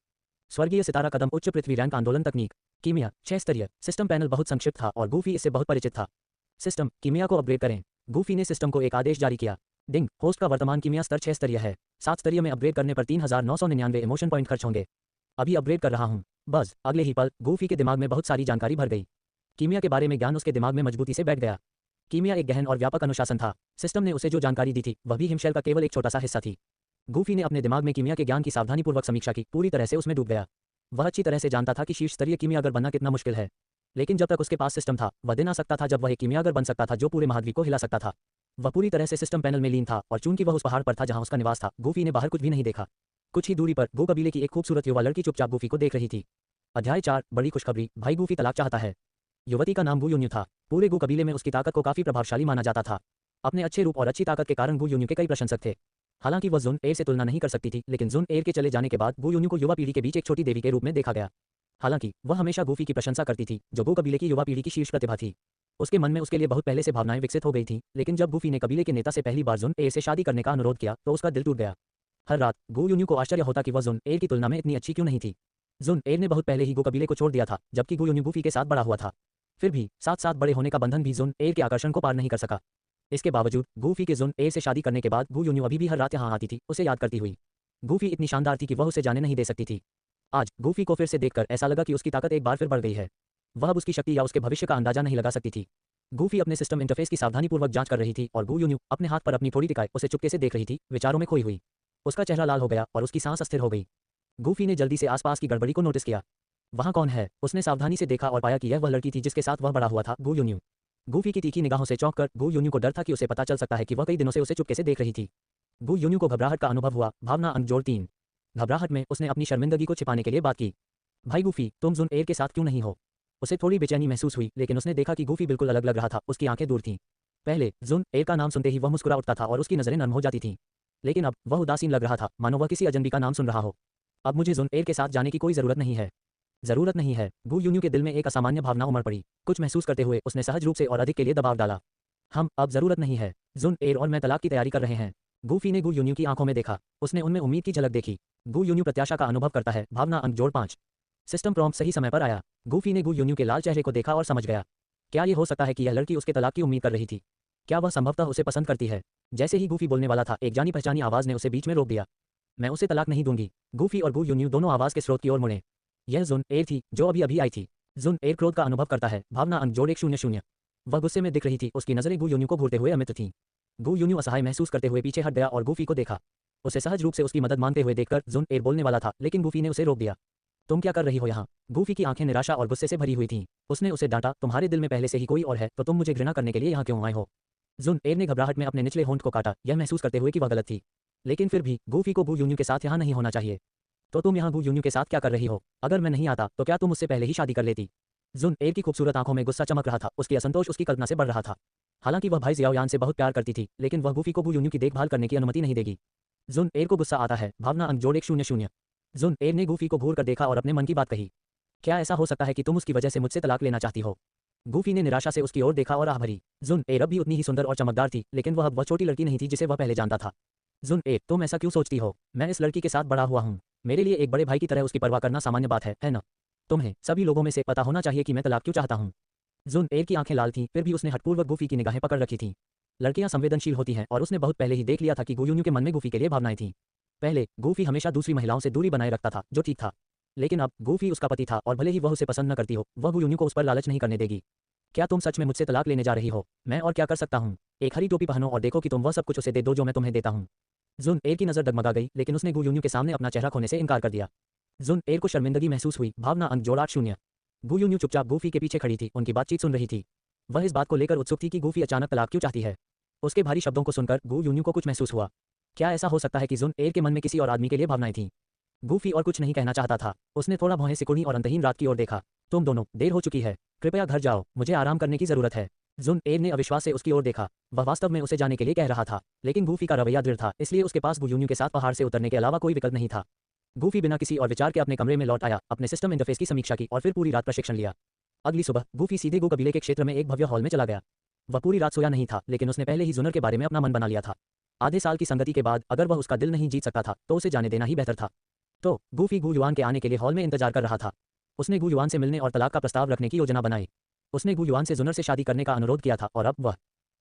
स्वर्गीय सितारा कदम उच्च पृथ्वी रैंक। आंदोलन तकनीक कीमिया 6 स्तरीय। सिस्टम पैनल बहुत संक्षिप्त था और गूफी इससे बहुत परिचित था। सिस्टम कीमिया को अपग्रेड करें। गूफी ने सिस्टम को एक आदेश जारी किया। डिंग, होस्ट का वर्तमान कीमिया स्तर 6 स्तरीय है। 7 स्तरीय में अपग्रेड करने पर 3999 इमोशन पॉइंट खर्च होंगे। अभी अपग्रेड कर रहा हूँ। बस अगले ही पल गूफी के दिमाग में बहुत सारी जानकारी भर गई। कीमिया के बारे में ज्ञान उसके दिमाग में मजबूती से बैठ गया। कीमिया एक गहन और व्यापक अनुशासन था। सिस्टम ने उसे जो जानकारी दी थी, वह भी हिमशैल का केवल एक छोटा सा हिस्सा थी। गूफी ने अपने दिमाग में कीमिया के ज्ञान की सावधानीपूर्वक समीक्षा की, पूरी तरह से उसमें डूब गया। वह अच्छी तरह से जानता था कि शीर्ष स्तरीय कीमियागर बनना कितना मुश्किल है, लेकिन जब तक उसके पास सिस्टम था, वह दिन आ सकता था जब वह एक कीमियागर बन सकता था जो पूरे महाद्वीप को हिला सकता था। वह पूरी तरह से सिस्टम पैनल में लीन था और चूंकि वह उस पहाड़ पर था जहां उसका निवास था, गूफी ने बाहर कुछ भी नहीं देखा। कुछ ही दूरी पर गो कबीले की एक खूबसूरत युवा लड़की चुपचाप गूफी को देख रही थी। अध्याय 4 बड़ी खुशखबरी, भाई गूफी तलाक चाहता है। युवती का नाम गू यून्यू था। पूरे गू कबीले में उसकी ताकत को काफी प्रभावशाली माना जाता था। अपने अच्छे रूप और अच्छी ताकत के कारण गू यून्यू के कई प्रशंसक थे। हालांकि वह जुन एयर से तुलना नहीं कर सकती थी, लेकिन जुन एयर के चले जाने के बाद गू यून्यू को युवा पीढ़ी के बीच एक छोटी देवी के रूप में देखा गया। हालांकि वह हमेशा गूफी की प्रशंसा करती थी, जो गू कबीले की युवा पीढ़ी की शीर्ष प्रतिभा थी। उसके मन में उसके लिए बहुत पहले से भावनाएं विकसित हो गई थीं, लेकिन जब गूफी ने कबीले के नेता से पहली बार जुन एयर से शादी करने का अनुरोध किया तो उसका दिल टूट गया। हर रात गू यून्यू को आश्चर्य होता कि वह जुन एयर की तुलना में इतनी अच्छी क्यों नहीं थी। जुन एयर ने बहुत पहले ही गू कबीले को छोड़ दिया था, जबकि गू यून्यू गूफी के साथ बड़ा हुआ था। फिर भी साथ साथ बड़े होने का बंधन भी जुन एयर के आकर्षण को पार नहीं कर सका। इसके बावजूद गूफी के जुन एयर से शादी करने के बाद गू यून्यू अभी भी हर रात यहाँ आती थी, उसे याद करती हुई। गूफी इतनी शानदार थी कि वह उसे जाने नहीं दे सकती थी। आज गूफी को फिर से देखकर ऐसा लगा कि उसकी ताकत एक बार फिर बढ़ गई है। वह अब उसकी शक्ति या उसके भविष्य का अंदाजा नहीं लगा सकती थी। गूफी अपने सिस्टम इंटरफेस की सावधानीपूर्वक जांच कर रही थी और गू यून्यू अपने हाथ पर अपनी थोड़ी टिकाए उसे चुपके से देख रही थी, विचारों में खोई हुई। उसका चेहरा लाल हो गया और उसकी सांस अस्थिर हो गई। गूफी ने जल्दी से आसपास की गड़बड़ी को नोटिस किया। वहाँ कौन है? उसने सावधानी से देखा और पाया कि यह वह लड़की थी जिसके साथ वह बड़ा हुआ था, गू यून्यू। गूफी की तीखी निगाहों से चौंक कर गू यून्यू को डर था कि उसे पता चल सकता है कि वह कई दिनों से उसे चुपके से देख रही थी। गू यून्यू को घबराहट का अनुभव हुआ। भावना अंक जोड़ 3। घबराहट में उसने अपनी शर्मिंदगी को छिपाने के लिए बात की। भाई गूफी, तुम जुन एयर के साथ क्यों नहीं हो? उसे थोड़ी बेचैनी महसूस हुई, लेकिन उसने देखा कि गूफी बिल्कुल अलग लग रहा था। उसकी आंखें दूर थीं। पहले जुन एयर का नाम सुनते ही वह मुस्कुरा उठता था और उसकी नजरें नर्म हो जाती थीं। लेकिन अब वह उदासीन लग रहा था, मानो वह किसी अजनबी का नाम सुन रहा हो। अब मुझे जुन एयर के साथ जाने की कोई जरूरत नहीं है। जरूरत नहीं है। गू यून्यू के दिल में एक असामान्य भावना उमड़ पड़ी। कुछ महसूस करते हुए उसने सहज रूप से और अधिक के लिए दबाव डाला। हम अब जरूरत नहीं है। जुन एयर और मैं तलाक की तैयारी कर रहे हैं। गूफी ने गू यून्यू की आंखों में देखा। उसने उनमें उम्मीद की झलक देखी। गू यून्यू प्रत्याशा का अनुभव करता है। भावना अंक जोड़ 5। सिस्टम प्रॉम्प्ट सही समय पर आया। गूफी ने गू यून्यू के लाल चेहरे को देखा और समझ गया। क्या ये हो सकता है कि यह लड़की उसके तलाक की उम्मीद कर रही थी? क्या वह संभवतः उसे पसंद करती है? जैसे ही गूफी बोलने वाला था, एक जानी पहचानी आवाज ने उसे बीच में रोक दिया। मैं उसे तलाक नहीं दूंगी। गूफी और गू यून्यू दोनों आवाज के स्रोत की ओर मुड़े। यह जुन एयर थी जो अभी अभी आई थी। जुन एयर क्रोध का अनुभव करता है। भावना अंक जोड़ 100। वह गुस्से में दिख रही थी। उसकी नजरें गू यून्यू को घूरते हुए अमित थीं। गू यून्यू असहाय महसूस करते हुए पीछे हट गया और गूफी को देखा। उसे सहज रूप से उसकी मदद मांगते हुए देखकर जुन एयर बोलने वाला था, लेकिन गूफी ने उसे रोक दिया। तुम क्या कर रही हो यहाँ? गूफी की आंखें निराशा और गुस्से से भरी हुई थीं। उसने उसे डांटा, तुम्हारे दिल में पहले से ही कोई और है, तो तुम मुझे घृणा करने के लिए यहाँ क्यों आए हो? जुन एयर ने घबराहट में अपने निचले होंठ को काटा, यह महसूस करते हुए कि वह गलत थी। लेकिन फिर भी गूफी को गू यून्यू के साथ यहाँ नहीं होना चाहिए। तो तुम यहाँ गू यून्यू के साथ क्या कर रही हो? अगर मैं नहीं आता तो क्या तुम मुझसे पहले ही शादी कर लेती? जुन एयर की खूबसूरत आंखों में गुस्सा चमक रहा था। उसकी असंतोष उसकी कल्पना से बढ़ रहा था। हालांकि वह भाई जियाओयान से बहुत प्यार करती थी, लेकिन वह गूफी को गू यून्यू की देखभाल करने की अनुमति नहीं देगी। जुन एयर को गुस्सा आता है। भावना अंक जोड़ 100। जुन एयर ने गूफी को घूर कर देखा और अपने मन की बात कही। क्या ऐसा हो सकता है कि तुम उसकी वजह से मुझसे तलाक लेना चाहती हो? गूफी ने निराशा से उसकी ओर देखा और आह भरी। जुन एयर अब भी उतनी ही सुंदर और चमकदार थी, लेकिन वह अब वह छोटी लड़की नहीं थी जिसे वह पहले जानता था। जुन एयर, तुम ऐसा क्यों सोचती हो? मैं इस लड़की के साथ बड़ा हुआ हूँ। मेरे लिए एक बड़े भाई की तरह उसकी परवाह करना सामान्य बात है ना? तुम्हें सभी लोगों में से पता होना चाहिए कि मैं तलाक क्यों चाहता हूँ। जुन एयर की आंखें लाल थीं, फिर भी उसने हठपूर्वक गूफी की निगाहें पकड़ रखी थीं। लड़कियां संवेदनशील होती हैं और उसने बहुत पहले ही देख लिया था कि गू यून्यू के मन में गूफी के लिए भावनाएं थीं। पहले गूफी हमेशा दूसरी महिलाओं से दूरी बनाए रखता था, जो ठीक था। लेकिन अब गूफी उसका पति था और भले ही वह उसे पसंद न करती हो, वह गू यून्यू को उस पर लालच नहीं करने देगी। क्या तुम सच में मुझसे तलाक लेने जा रही हो? मैं और क्या कर सकता हूँ? एक हरी टोपी पहनो और देखो कि तुम वह सब कुछ उसे दे दो जो मैं तुम्हें देता हूँ। जुन एयर की नजर डगमगा गई, लेकिन उसने गू यून्यू के सामने अपना चेहरा खोने से इनकार कर दिया। जुन एयर को शर्मिंदगी महसूस हुई। भावना अंक जोड़ 8। गू यून्यू चुपचाप गूफी के पीछे खड़ी थी, उनकी बातचीत सुन रही थी। वह इस बात को लेकर उत्सुक थी कि गूफी अचानक तलाक क्यों चाहती है। उसके भारी शब्दों को सुनकर गू यून्यू को कुछ महसूस हुआ। क्या ऐसा हो सकता है कि जुन एयर के मन में किसी और आदमी के लिए भावनाएं थीं? गूफी और कुछ नहीं कहना चाहता था। उसने थोड़ा भौहें सिकुड़ी और अंतहीन रात की ओर देखा। तुम दोनों, देर हो चुकी है, कृपया घर जाओ, मुझे आराम करने की जरूरत है। जुन एयर ने अविश्वास से उसकी ओर देखा। वह वास्तव में उसे जाने के लिए कह रहा था, लेकिन गूफी का रवैया दृढ़ था, इसलिए उसके पास गू यून्यू के साथ पहाड़ से उतरने के अलावा कोई विकल्प नहीं था। गूफी बिना किसी और विचार के अपने कमरे में लौट आया, अपने सिस्टम इंटरफेस की समीक्षा की और फिर पूरी रात प्रशिक्षण लिया। अगली सुबह गूफी सीधे गू कबीले के क्षेत्र में एक भव्य हॉल में चला गया। वह पूरी रात सोया नहीं था, लेकिन उसने पहले ही जुनर के बारे में अपना मन बना लिया था। आधे साल की संगति के बाद अगर वह उसका दिल नहीं जीत सकता था तो उसे जाने देना ही बेहतर था। तो गूफी गू युआन के आने के लिए हॉल में इंतजार कर रहा था। उसने गू युआन से मिलने और तलाक का प्रस्ताव रखने की योजना बनाई। उसने गू युआन से जुनर से शादी करने का अनुरोध किया था और अब वह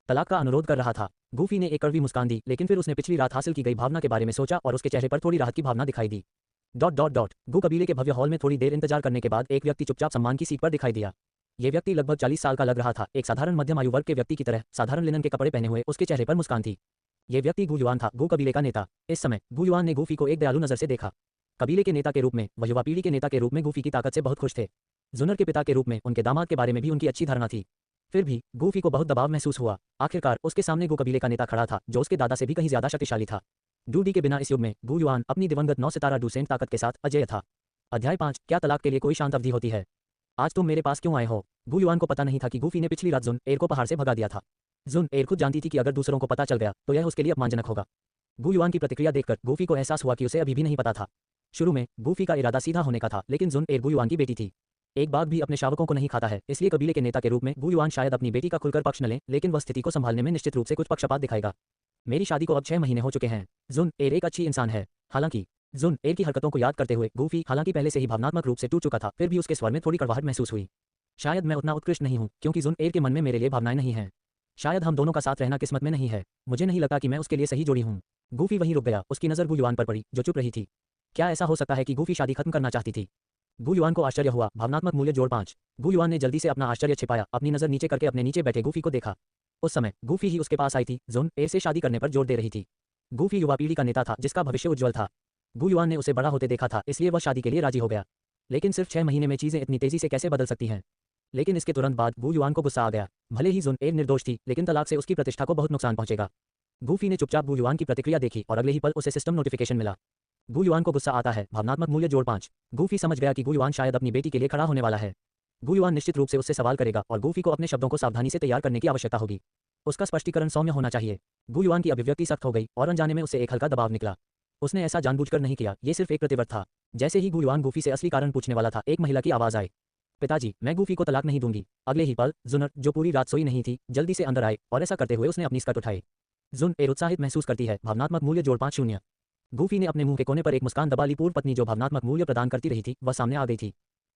तलाक का अनुरोध कर रहा था। गूफी ने एक कड़वी मुस्कान दी, लेकिन फिर उसने पिछली रात हासिल की गई भावना के बारे में सोचा और उसके चेहरे पर थोड़ी राहत की भावना दिखाई दी। गू कबीले के भव्य हॉल में थोड़ी देर इंतजार करने के बाद एक व्यक्ति चुपचाप सम्मान की सीट पर दिखाई दिया। यह व्यक्ति लगभग 40 साल का लग रहा था, एक साधारण मध्यम आयु वर्ग के व्यक्ति की तरह, साधारण लिनन के कपड़े पहने हुए, उसके चेहरे पर मुस्कान थी। यह व्यक्ति गू युआन था, गू कबीले का नेता। इस समय गू युआन ने गूफी को एक दयालु नजर से देखा। कबीले के नेता के रूप में, वह युवा पीढ़ी के नेता के रूप में गूफी की ताकत से बहुत खुश थे। जुनर के पिता के रूप में उनके दामाद के बारे में भी उनकी अच्छी धारणा थी। फिर भी गूफी को बहुत दबाव महसूस हुआ। आखिरकार उसके सामने गू कबीले का नेता खड़ा था, जो उसके दादा से भी कहीं ज्यादा शक्तिशाली था। डू डी के बिना इस युग में गू युआन अपनी दिवंगत 9 सितारा डूसेंट ताकत के साथ अजेय था। अध्याय 5 क्या तलाक के लिए कोई शांत अवधि होती है। आज तुम मेरे पास क्यों आए हो। गू युआन को पता नहीं था कि गूफी ने पिछली रात जुन एर को पहाड़ से भगा दिया था। जुन एर खुद जानती थी कि अगर दूसरों को पता चल गया तो यह उसके लिए अपमानजनक होगा। गू युआन की प्रतिक्रिया देखकर गूफी को एहसास हुआ कि उसे अभी भी नहीं पता था। शुरू में गूफी का इरादा सीधा होने का था, लेकिन जुन एर गू युआन की बेटी थी। एक बाघ भी अपने शावकों को नहीं खाता है, इसलिए कबीले के नेता के रूप में गू युआन शायद अपनी बेटी का खुलकर पक्ष न लें, लेकिन वह स्थिति को संभालने में निश्चित रूप से कुछ पक्षपात दिखाएगा। मेरी शादी को अब 6 महीने हो चुके हैं। जुन एर एक अच्छी इंसान है। हालांकि जुन एर की हरकतों को याद करते हुए गूफी हालांकि पहले से ही भावनात्मक रूप से टूट चुका था, फिर भी उसके स्वर में थोड़ी कड़वाहट महसूस हुई। शायद मैं उतना उत्कृष्ट नहीं हूं, क्योंकि जुन एर के मन में मेरे लिए भावनाएं नहीं हैं। शायद हम दोनों का साथ रहना किस्मत में नहीं है। मुझे नहीं लगता कि मैं उसके लिए सही जोड़ी हूं। गूफी वहीं रुक गया। उसकी नज़र गू युआन पर पड़ी, जो चुप रही थी। क्या ऐसा हो सकता है कि गूफी शादी खत्म करना चाहती थी। गू युआन को आश्चर्य हुआ। भावनात्मक मूल्य जोड़ 5। गू युआन ने जल्दी से अपना आश्चर्य छिपाया, अपनी नज़र नीचे करके अपने नीचे बैठे गूफी को देखा। उस समय गूफी ही उसके पास आई थी, जुन एर से शादी करने पर जोर दे रही थी। गूफी युवा पीढ़ी का नेता था, जिसका भविष्य उज्ज्वल था। गू युआन ने उसे बड़ा होते देखा था, इसलिए वह शादी के लिए राजी हो गया। लेकिन सिर्फ 6 महीने में चीजें इतनी तेजी से कैसे बदल सकती हैं। लेकिन इसके तुरंत बाद गू युआन को गुस्सा आ गया। भले ही जुन एर निर्दोष थी, लेकिन तलाक से उसकी प्रतिष्ठा को बहुत नुकसान पहुंचेगा। गूफी ने चुपचाप गू युआन की प्रतिक्रिया देखी और अगले ही पल उसे सिस्टम नोटिफिकेशन मिला। गू युआन को गुस्सा आता है। भावनात्मक मूल्य जोड़ 5। गूफी समझ गया कि गू युआन शायद अपनी बेटी के लिए खड़ा होने वाला है। गू युआन निश्चित रूप से उससे सवाल करेगा और गूफी को अपने शब्दों को सावधानी से तैयार करने की आवश्यकता होगी। उसका स्पष्टीकरण सौम्य होना चाहिए। गू युआन की अभिव्यक्ति सख्त हो गई और अनजाने में उसे एक हल्का दबाव निकला। उसने ऐसा जानबूझकर नहीं किया, ये सिर्फ एक प्रतिवर्त था। जैसे ही गू युआन गूफी से असली कारण पूछने वाला था, एक महिला की आवाज आई। पिताजी, मैं गूफी को तलाक नहीं दूंगी। अगले ही पल जुनर, जो पूरी रात सोई नहीं थी, जल्दी से अंदर आए और ऐसा करते हुए उसने अपनी स्कर्ट उठाई। जुन एर उत्साहित महसूस करती है। भावनात्मक मूल्य जोड़ 5 0। गूफी ने अपने मुंह के कोने पर एक मुस्कान दबा ली। पूर्व पत्नी जो भावनात्मक मूल्य प्रदान करती रही थी, वह सामने आ गई थी।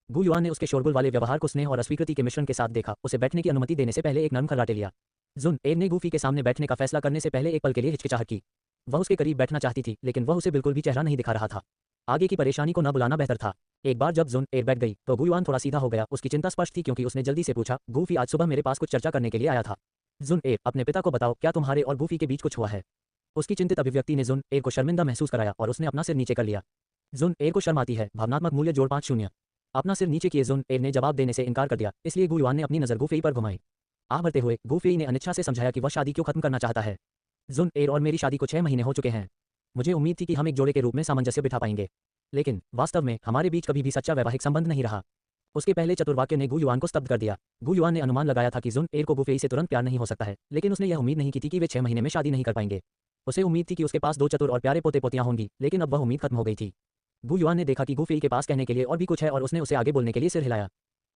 गू युआन ने उसके शोरगुल वाले व्यवहार को स्नेह और अस्वीकृति के मिश्रण के साथ देखा। उसे बैठने की अनुमति देने से पहले एक नरम खर्राटे लिया। जुन एर ने गूफी के सामने बैठने का फैसला करने से पहले एक पल के लिए हिचकिचाहट की। वह उसके करीब बैठना चाहती थी, लेकिन वह उसे बिल्कुल भी चेहरा नहीं दिखा रहा था। आगे की परेशानी को न बुलाना बेहतर था। एक बार जब जुन एर बैठ गई तो गू युआन थोड़ा सीधा हो गया। उसकी चिंता स्पष्ट थी, क्योंकि उसने जल्दी से पूछा, गूफी आज सुबह मेरे पास कुछ चर्चा करने के लिए आया था। जुन एर, अपने पिता को बताओ, क्या तुम्हारे और गूफी के बीच कुछ हुआ है। उसकी चिंतित अभिव्यक्ति ने जुन एर को शर्मिंदा महसूस कराया और उसने अपना सिर नीचे कर लिया। जुन एर को शर्म आती है। भावनात्मक मूल्य जोड़ 5 0। अपना सिर नीचे किए जुन एर ने जवाब देने से इनकार कर दिया, इसलिए गू युआन ने अपनी नजर गूफी पर घुमाई। आह भरते हुए गूफी ने अनिच्छा से समझाया कि वह शादी क्यों खत्म करना चाहता है। जुन एर और मेरी शादी को 6 महीने हो चुके हैं। मुझे उम्मीद थी कि हम एक जोड़े के रूप में सामंजस्य बिठा पाएंगे, लेकिन वास्तव में हमारे बीच कभी भी सच्चा वैवाहिक संबंध नहीं रहा। उसके पहले चतुर्वाक्य ने गू युआन को स्तब्ध कर दिया। गू युआन ने अनुमान लगाया था कि जुन एर को गूफी से तुरंत प्यार नहीं हो सकता है, लेकिन उसने यह उम्मीद नहीं की थी कि वे 6 महीने में शादी नहीं कर पाएंगे। उसे उम्मीद थी कि उसके पास 2 चतुर और प्यारे पोते पोतियां होंगी, लेकिन अब वह उम्मीद खत्म हो गई थी। गू युआन ने देखा कि गूफी के पास कहने के लिए और भी कुछ है और उसने उसे आगे बोलने के लिए सिर हिलाया।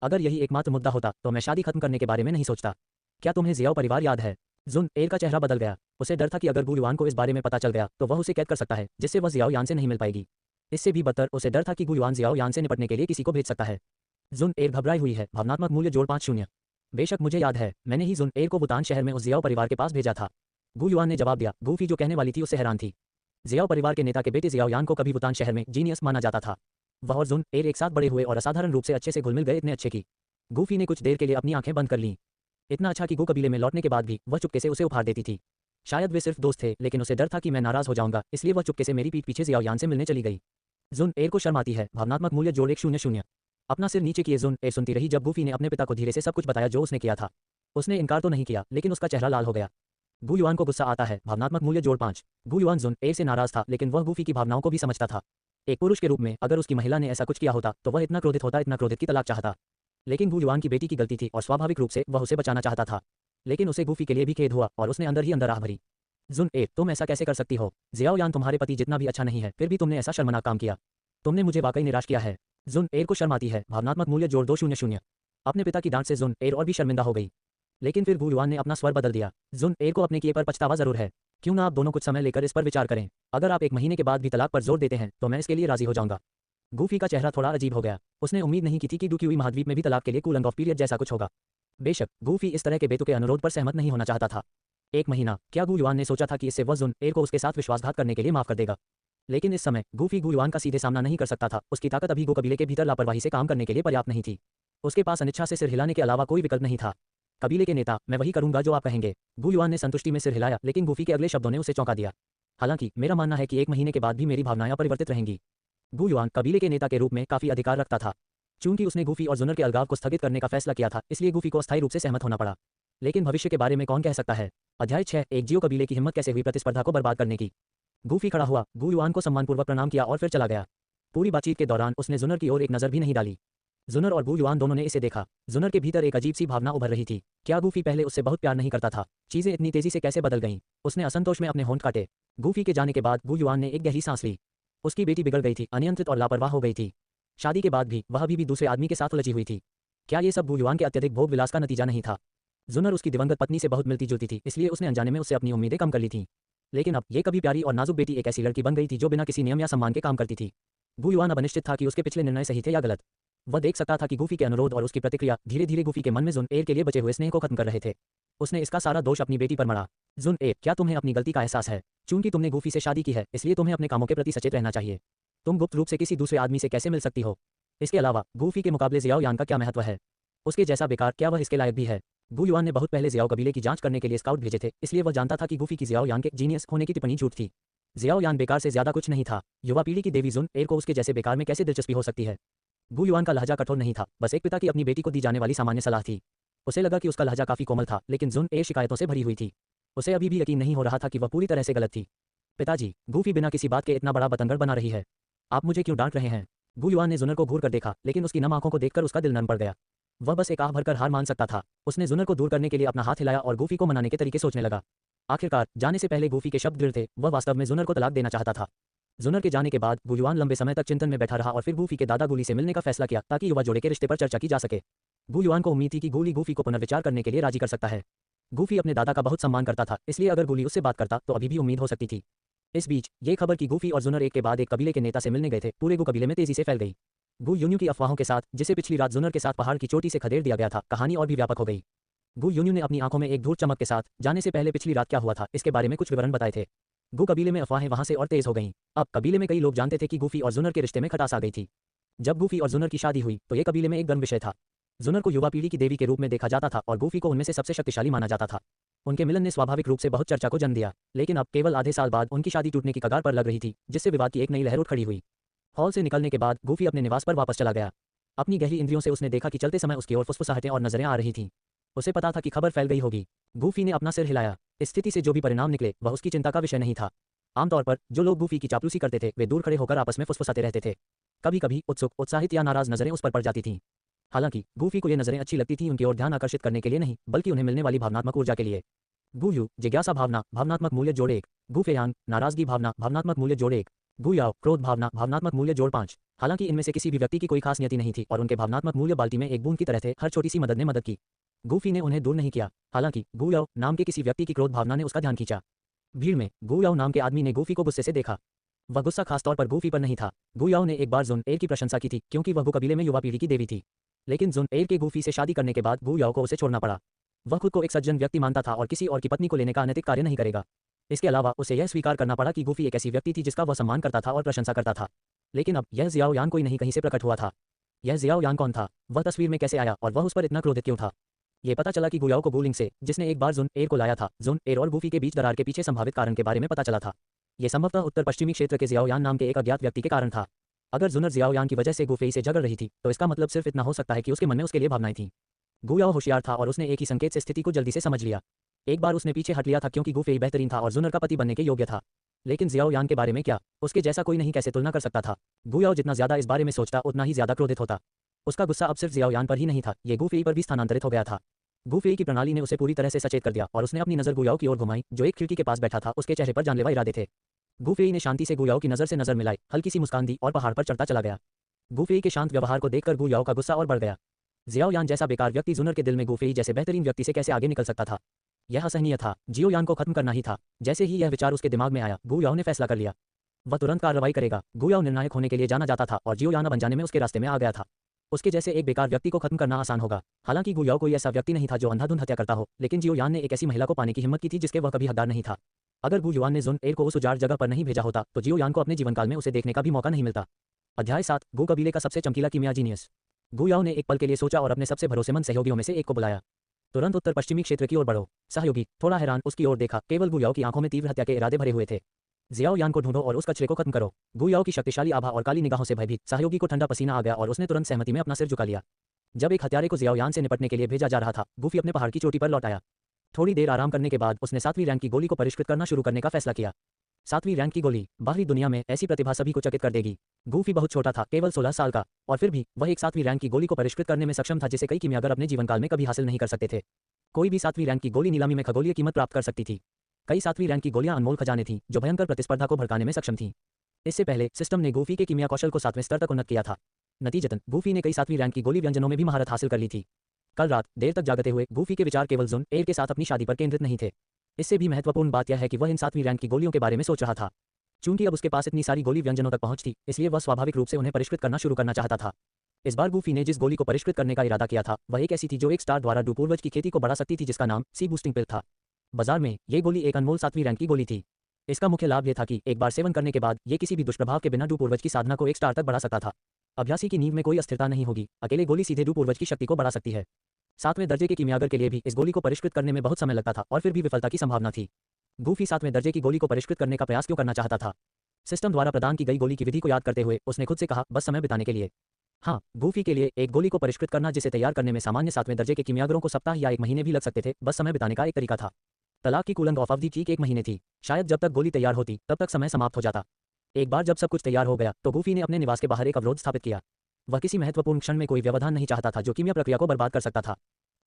अगर यही एकमात्र मुद्दा होता तो मैं शादी खत्म करने के बारे में नहीं सोचता। क्या तुम्हें जियाओ परिवार याद है। जुन एर का चेहरा बदल गया। उसे डर था कि अगर गू युआन को इस बारे में पता चल गया तो वह उसे कैद कर सकता है, जिससे वह जियाओ यान से नहीं मिल पाएगी। इससे भी बदतर, उसे डर था कि गू युआन जियाओ यान से निपटने के लिए किसी को भेज सकता है। जुन एर घबराई हुई है। भावनात्मक मूल्य जोड़ 5 0। बेशक मुझे याद है, मैंने ही जुन एर को बुतान शहर में उस जियाओ परिवार के पास भेजा था। गू युआन ने जवाब दिया। गूफी जो कहने वाली थी उससे हैरान थी। जियाओ परिवार के नेता के बेटे जियाओ यान को कभी बुतान शहर में जीनियस माना जाता था। वह और जुन एर एक साथ बड़े हुए और असाधारण रूप से अच्छे से घुल मिल गए, इतने अच्छे की गूफी ने कुछ देर के लिए अपनी आंखें बंद कर लीं। इतना अच्छा कि गू कबीले में लौटने के बाद भी वह चुपके से उसे उपहार देती थी। शायद वे सिर्फ दोस्त थे, लेकिन उसे डर था कि मैं नाराज हो जाऊंगा, इसलिए वह चुपके से मेरी पीठ पीछे जियाओ यान से मिलने चली गई। जुन एर को शर्म आती है। भावनात्मक मूल्य जोड़ 1 0 0। अपना सिर नीचे किए जुन एर सुनती रही जब गूफी ने अपने पिता को धीरे से सब कुछ बताया जो उसने किया था। उसने इनकार तो नहीं किया, लेकिन उसका चेहरा लाल हो गया। गू युआन को गुस्सा आता है। भावनात्मक मूल्य जोड़ 5। गू युआन जुन एर से नाराज था, लेकिन वह गूफी की भावनाओं को भी समझता था। एक पुरुष के रूप में अगर उसकी महिला ने ऐसा कुछ किया होता तो वह इतना क्रोधित की तलाक चाहता। लेकिन गू युआन की बेटी की गलती थी और स्वाभाविक रूप से वह उसे बचाना चाहता था। लेकिन उसे गूफी के लिए भी खेद हुआ और उसने अंदर ही अंदर आह भरी। जुन एर, तुम ऐसा कैसे कर सकती हो। जियाओ यान तुम्हारे पति जितना भी अच्छा नहीं है, फिर भी तुमने ऐसा शर्मनाक काम किया। तुमने मुझे वाकई निराश किया है। जुन एर को शर्म आती है। भावनात्मक मूल्य जोड़ 2 0 0। अपने पिता की डांट से जुन एर और भी शर्मिंदा हो गई, लेकिन फिर गू युआन ने अपना स्वर बदल दिया। जुन एर को अपने किए पर पछतावा जरूर है। क्यों ना आप दोनों कुछ समय लेकर इस पर विचार करें। अगर आप 1 महीने के बाद भी तलाक पर जोर देते हैं तो मैं इसके लिए राजी हो जाऊंगा। गूफी का चेहरा थोड़ा अजीब हो गया। उसने उम्मीद नहीं की थी कि डुक्यूई महाद्वीप में भी तलाक के लिए कूलिंग ऑफ पीरियड जैसा कुछ होगा। बेशक गूफी इस तरह के बेतुके अनुरोध पर सहमत नहीं होना चाहता था। 1 महीना, क्या गू युआन ने सोचा था कि इससे वह जुन एर को उसके साथ विश्वासघात करने के लिए माफ कर देगा। लेकिन इस समय गूफी गू युआन का सीधे सामना नहीं कर सकता था। उसकी ताकत अभी गो कबीले के भीतर लापरवाही से काम करने के लिए पर्याप्त नहीं थी। उसके पास अनिच्छा से सिर हिलाने के अलावा कोई विकल्प नहीं था। कबीले के नेता, मैं वही करूंगा जो आप कहेंगे। गू युआन ने संतुष्टि में सिर हिलाया, लेकिन गूफी के अगले शब्दों ने उसे चौंका दिया। हालांकि मेरा मानना है कि 1 महीने के बाद भी मेरी भावनाएं अपरिवर्तित रहेंगी। गू युआन कबीले के नेता के रूप में काफी अधिकार रखता था। चूंकि उसने गूफी और जुनर के अलगाव को स्थगित करने का फैसला किया था, इसलिए गूफी को अस्थायी रूप से सहमत होना पड़ा। लेकिन भविष्य के बारे में कौन कह सकता है। अध्याय 6 एक जियो कबीले की हिम्मत कैसे हुई प्रतिस्पर्धा को बर्बाद करने की। गूफी खड़ा हुआ, गू युआन को सम्मानपूर्वक प्रणाम किया और फिर चला गया। पूरी बातचीत के दौरान उसने जुनर की ओर एक नज़र भी नहीं डाली। जुनर और गू युआन दोनों ने इसे देखा। जुनर के भीतर एक अजीब सी भावना उभर रही थी। क्या गूफी पहले उससे बहुत प्यार नहीं करता था? चीजें इतनी तेजी से कैसे बदल गईं? उसने असंतोष में अपने होंठ काटे। गूफी के जाने के बाद गू युआन ने एक गहरी सांस ली। उसकी बेटी बिगड़ गई थी, अनियंत्रित और लापरवाह हो गई थी। शादी के बाद भी वह अभी भी दूसरे आदमी के साथ उलझी हुई थी। क्या ये सब गू युआन के अत्यधिक भोग विलास का नतीजा नहीं था? जुनर उसकी दिवंगत पत्नी से बहुत मिलती जुलती थी, इसलिए उसने अनजाने में उससे अपनी उम्मीदें कम कर ली थीं। लेकिन अब ये कभी प्यारी और नाजुक बेटी एक ऐसी लड़की बन गई थी जो बिना किसी नियम या सम्मान के काम करती थी। गू युआन अब अनिश्चित था कि उसके पिछले निर्णय सही थे या गलत। वह देख सकता था कि गूफी के अनुरोध और उसकी प्रतिक्रिया धीरे धीरे गूफी के मन में जुन एर के लिए बचे हुए स्नेह को खत्म कर रहे थे। उसने इसका सारा दोष अपनी बेटी पर मढ़ा। जुन एर, क्या तुम्हें अपनी गलती का एहसास है? चूंकि तुमने गूफी से शादी की है, इसलिए तुम्हें अपने कामों के प्रति सचेत रहना चाहिए। तुम गुप्त रूप से किसी दूसरे आदमी से कैसे मिल सकती हो? इसके अलावा गूफी के मुकाबले जियाओ यान का क्या महत्व है? उसके जैसा बेकार, क्या वह इसके लायक भी है? गू युआन ने बहुत पहले जियाओ कबीले की जांच करने के लिए स्काउट भेजे थे, इसलिए वह जानता था कि गूफी की जियाओ यान के जीनियस होने की टिप्पणी झूठ थी। जियाओ यान बेकार से ज्यादा कुछ नहीं था। युवा पीढ़ी की देवी जुन एर को उसके जैसे बेकार में कैसे दिलचस्पी हो सकती है? गू युआन का लहजा कठोर नहीं था, बस एक पिता की अपनी बेटी को दी जाने वाली सामान्य सलाह थी। उसे लगा कि उसका लहजा काफी कोमल था, लेकिन जुन एर शिकायतों से भरी हुई थी। उसे अभी भी यकीन नहीं हो रहा था कि वह पूरी तरह से गलत थी। पिताजी, गूफी बिना किसी बात के इतना बड़ा बतंगड़ बना रही है। आप मुझे क्यों डांट रहे हैं? गू युआन ने जुनर को घूर कर देखा, लेकिन उसकी नम आंखों को देखकर उसका दिल नरम पड़ गया। वह बस एक आह भरकर हार मान सकता था। उसने जुनर को दूर करने के लिए अपना हाथ हिलाया और गूफी को मनाने के तरीके सोचने लगा। आखिरकार जाने से पहले गूफी के शब्द दृढ़ थे, वह वास्तव में जुनर को तलाक देना चाहता था। जुनर के जाने के बाद गू युआन लंबे समय तक चिंतन में बैठा रहा और फिर गूफी के दादा गूली से मिलने का फैसला किया ताकि युवा जोड़े के रिश्ते पर चर्चा की जा सके। गू युआन को उम्मीद थी कि गूली गूफी को पुनर्विचार करने के लिए राजी कर सकता है। गूफी अपने दादा का बहुत सम्मान करता था, इसलिए अगर गूली उससे बात करता तो अभी भी उम्मीद हो सकती थी। इस बीच ये खबर कि गूफी और जुनर एक के बाद एक कबीले के नेता से मिलने गए थे, पूरे गू कबीले में तेजी से फैल गई। गू यून्यू की अफवाहों के साथ, जिसे पिछली रात जुनर के साथ पहाड़ की चोटी से खदेड़ दिया गया था, कहानी और भी व्यापक हो गई। गू यून्यू ने अपनी आंखों में एक धूल चमक के साथ जाने से पहले पिछली रात क्या हुआ था इसके बारे में कुछ विवरण बताए थे। गू कबीले में अफवाहें वहां से और तेज हो गईं। अब कबीले में कई लोग जानते थे कि गूफी और जुनर के रिश्ते में खटास आ गई थी। जब गूफी और जुनर की शादी हुई तो ये कबीले में एक गर्म विषय था। जुनर को युवा पीढ़ी की देवी के रूप में देखा जाता था और गूफी को उनमें से सबसे शक्तिशाली माना जाता था। उनके मिलन ने स्वाभाविक रूप से बहुत चर्चा को जन्म दिया, लेकिन अब केवल आधे साल बाद उनकी शादी टूटने की कगार पर लग रही थी, जिससे विवाद की एक नई लहर उठ खड़ी हुई। हॉल से निकलने के बाद गूफी अपने निवास पर वापस चला गया। अपनी गहरी इंद्रियों से उसने देखा कि चलते समय उसकी ओर फुसफुसाहटें और नजरें आ रही थीं। उसे पता था कि खबर फैल गई होगी। गूफी ने अपना सिर हिलाया। इस स्थिति से जो भी परिणाम निकले वह उसकी चिंता का विषय नहीं था। आमतौर पर जो लोग गूफी की चापलूसी करते थे वे दूर खड़े होकर आपस में फुसफुसाते रहते थे। कभी कभी उत्सुक, उत्साहित या नाराज नजरें उस पर पड़ जाती थीं। हालांकि गूफी को ये नजरें अच्छी लगती थीं, उनकी ओर ध्यान आकर्षित करने के लिए नहीं, बल्कि उन्हें मिलने वाली भावनात्मक ऊर्जा के लिए। गू यू, जिज्ञासा भावना, भावनात्मक मूल्य जोड़ 1। गू फेयांग, नाराजगी भावना, भावनात्मक मूल्य जोड़ 1। गू याओ, क्रोध भावना, भावनात्मक मूल्य जोड़ 5। हालांकि इनमें से किसी भी व्यक्ति की कोई खास नियति नहीं थी और उनके भावनात्मक मूल्य बाल्टी में एक बूंद की तरह थे, हर छोटी सी मदद ने मदद की। गूफी ने उन्हें दूर नहीं किया। हालांकि गू याओ नाम के किसी व्यक्ति की क्रोध भावना ने उसका ध्यान खींचा। भीड़ में गू याओ नाम के आदमी ने गूफी को गुस्से से देखा। वह गुस्सा खासतौर पर गूफी पर नहीं था। गू याओ ने एक बार जुन एर की प्रशंसा की थी क्योंकि वह गू कबीले में युवा पीढ़ी की देवी थी। लेकिन जुन एर के गूफी से शादी करने के बाद गू याओ को उसे छोड़ना पड़ा। वह खुद को एक सज्जन व्यक्ति मानता था और किसी और की पत्नी को लेने का अनैतिक कार्य नहीं करेगा। इसके अलावा उसे यह स्वीकार करना पड़ा कि गूफी एक ऐसी व्यक्ति थी जिसका वह सम्मान करता था और प्रशंसा करता था। लेकिन अब यह जियाओ यान कोई नहीं कहीं से प्रकट हुआ था। यह जियाओ यान कौन था? वह तस्वीर में कैसे आया और वह उस पर इतना क्रोधित क्यों था? ये पता चला कि गू याओ को गूलिंग से, जिसने एक बार जुन एर को लाया था, जुन एर और गूफी के बीच दरार के पीछे संभावित कारण के बारे में पता चला था। यह संभवतः उत्तर पश्चिमी क्षेत्र के जियाओ यान नाम के एक अज्ञात व्यक्ति के कारण था। अगर जुनर जियाओ यान की वजह से गूफी से झगड़ रही थी तो इसका मतलब सिर्फ इतना हो सकता है कि उसके मन में उसके लिए भावनाएं थीं। गू याओ होशियार था और उसने एक ही संकेत से स्थिति को जल्दी से समझ लिया। एक बार उसने पीछे हट लिया था क्योंकि गूफी बेहतरीन था और जुनर का पति बनने के योग्य था। लेकिन जियाओ यान के बारे में क्या? उसके जैसा कोई नहीं कैसे तुलना कर सकता था। गू याओ जितना ज्यादा इस बारे में सोचता उतना ही ज्यादा क्रोधित होता। उसका गुस्सा अब सिर्फ जियाओ यान पर ही नहीं था, ये गूफी पर भी स्थानांतरित हो गया था। गूफी की प्रणाली ने उसे पूरी तरह से सचेत कर दिया और उसने अपनी नजर गू याओ की ओर घुमाई, जो एक खिड़की के पास बैठा था। उसके चेहरे पर जानलेवा इरादे थे। गूफी ने शांति से गू याओ की नजर से नजर मिलाई, हल्की सी मुस्कान दी और पहाड़ पर चढ़ता चला गया। गूफी के शांत व्यवहार को देखकर गू याओ का गुस्सा और बढ़ गया। जियाओ यान जैसा बेकार व्यक्ति जुनर के दिल में गूफी जैसे बेहतरीन व्यक्ति से कैसे आगे निकल सकता था? यह असहनीय था। जियो यान को खत्म करना ही था। जैसे ही यह विचार उसके दिमाग में आया, गू याओ ने फैसला कर लिया। वह तुरंत कार्रवाई करेगा। गू याओ निर्णायक होने के लिए जाना जाता था और जियो यान अब अनजाने में उसके रास्ते में आ गया था। उसके जैसे एक बेकार व्यक्ति को खत्म करना आसान होगा। हालांकि गू याओ कोई ऐसा व्यक्ति नहीं था जो अंधाधुंध हत्या करता हो, लेकिन जियो यान ने एक ऐसी महिला को पाने की हिम्मत की थी जिसके वह कभी हकदार नहीं था। अगर गू युआन ने जुन एर को उस उजाड़ जगह पर नहीं भेजा होता तो जियो यान को अपने जीवनकाल में उसे देखने का भी मौका नहीं मिलता। अध्याय 7, गू कबीले का सबसे चमकीला कीमिया जीनियस। गू याओ ने एक पल के लिए सोचा और अपने सबसे भरोसेमंद सहयोगियों में से एक को बुलाया। तुरंत उत्तर पश्चिमी क्षेत्र की ओर बढ़ो। सहयोगी थोड़ा हैरान उसकी ओर देखा। केवल गू याओ की आंखों में तीव्र हत्या के इरादे भरे हुए थे। जियाओ यान को ढूंढो और उस कचरे को खत्म करो। गू याओ की शक्तिशाली आभा और काली निगाहों से भयभीत सहयोगी को ठंडा पसीना आ गया और उसने तुरंत सहमति में अपना सिर झुका लिया। जब एक हत्यारे को जियाओ यान से निपटने के लिए भेजा जा रहा था, गूफी अपने पहाड़ की चोटी पर लौट आया। थोड़ी देर आराम करने के बाद उसने 7वीं रैंक की गोली को परिष्कृत करना शुरू करने का फैसला किया। 7वीं रैंक की गोली। बाहरी दुनिया में ऐसी प्रतिभा सभी को चकित कर देगी। गूफी बहुत छोटा था, केवल 16 साल का, और फिर भी वह एक 7वीं रैंक की गोली को परिष्कृत करने में सक्षम था, जिसे कई कीमियागर अपने जीवनकाल में कभी हासिल नहीं कर सकते थे। कोई भी 7वीं रैंक की गोली नीलामी में खगोलीय कीमत प्राप्त कर सकती थी। कई 7वीं रैंक की गोलियां अनमोल खजाने थीं, जो भयंकर प्रतिस्पर्धा को भड़काने में सक्षम थीं। इससे पहले सिस्टम ने गूफी के कीमिया कौशल को 7वें स्तर तक उन्नत किया था। नतीजतन गूफी ने कई 7वीं रैंक की गोली व्यंजनों में भी महारत हासिल कर ली थी। कल रात देर तक जागते हुए गूफी के विचार केवल जुन एयर के साथ अपनी शादी पर केंद्रित नहीं थे। इससे भी महत्वपूर्ण बात यह है कि वह इन 7वीं रैंक की गोलियों के बारे में सोच रहा था। चूंकि अब उसके पास इतनी सारी गोली व्यंजनों तक पहुंच थी, इसलिए वह स्वाभाविक रूप से उन्हें परिष्कृत करना शुरू करना चाहता था। इस बार गूफी ने जिस गोली को परिष्कृत करने का इरादा किया था, वह एक ऐसी थी जो एक स्टार द्वारा डू पूर्वज की खेती को बढ़ा सकती थी, जिसका नाम सी बूस्टिंग पिल था। बाजार में ये गोली एक अनमोल 7वीं रैंक की गोली थी। इसका मुख्य लाभ यह था कि एक बार सेवन करने के बाद ये किसी भी दुष्प्रभाव के बिना डू पूर्वज की साधना को एक स्टार तक बढ़ा सकता था। अभ्यासी की नींव में कोई अस्थिरता नहीं होगी, अकेले गोली सीधे डू पूर्वज की शक्ति को बढ़ा सकती है। 7वें दर्जे के कीमियागर के लिए भी इस गोली को परिष्कृत करने में बहुत समय लगता था, और फिर भी विफलता की संभावना थी। गूफी 7वें दर्जे की गोली को परिष्कृत करने का प्रयास क्यों करना चाहता था? सिस्टम द्वारा प्रदान की गई गोली की विधि को याद करते हुए उसने खुद से कहा, बस समय बिताने के लिए। हाँ, गूफी के लिए एक गोली को परिष्कृत करना, जिसे तैयार करने में सामान्य 7वें दर्जे के कीमियागरों को सप्ताह या 1 महीने भी लग सकते थे, बस समय बिताने का एक तरीका था। तलाक की कूलिंग ऑफ अवधि ठीक 1 महीने थी। शायद जब तक गोली तैयार होती तब तक समय समाप्त हो जाता। एक बार जब सब कुछ तैयार हो गया तो गूफी ने अपने निवास के बाहर एक अवरोध स्थापित किया। वह किसी महत्वपूर्ण क्षण में कोई व्यवधान नहीं चाहता था जो कीमिया प्रक्रिया को बर्बाद कर सकता था।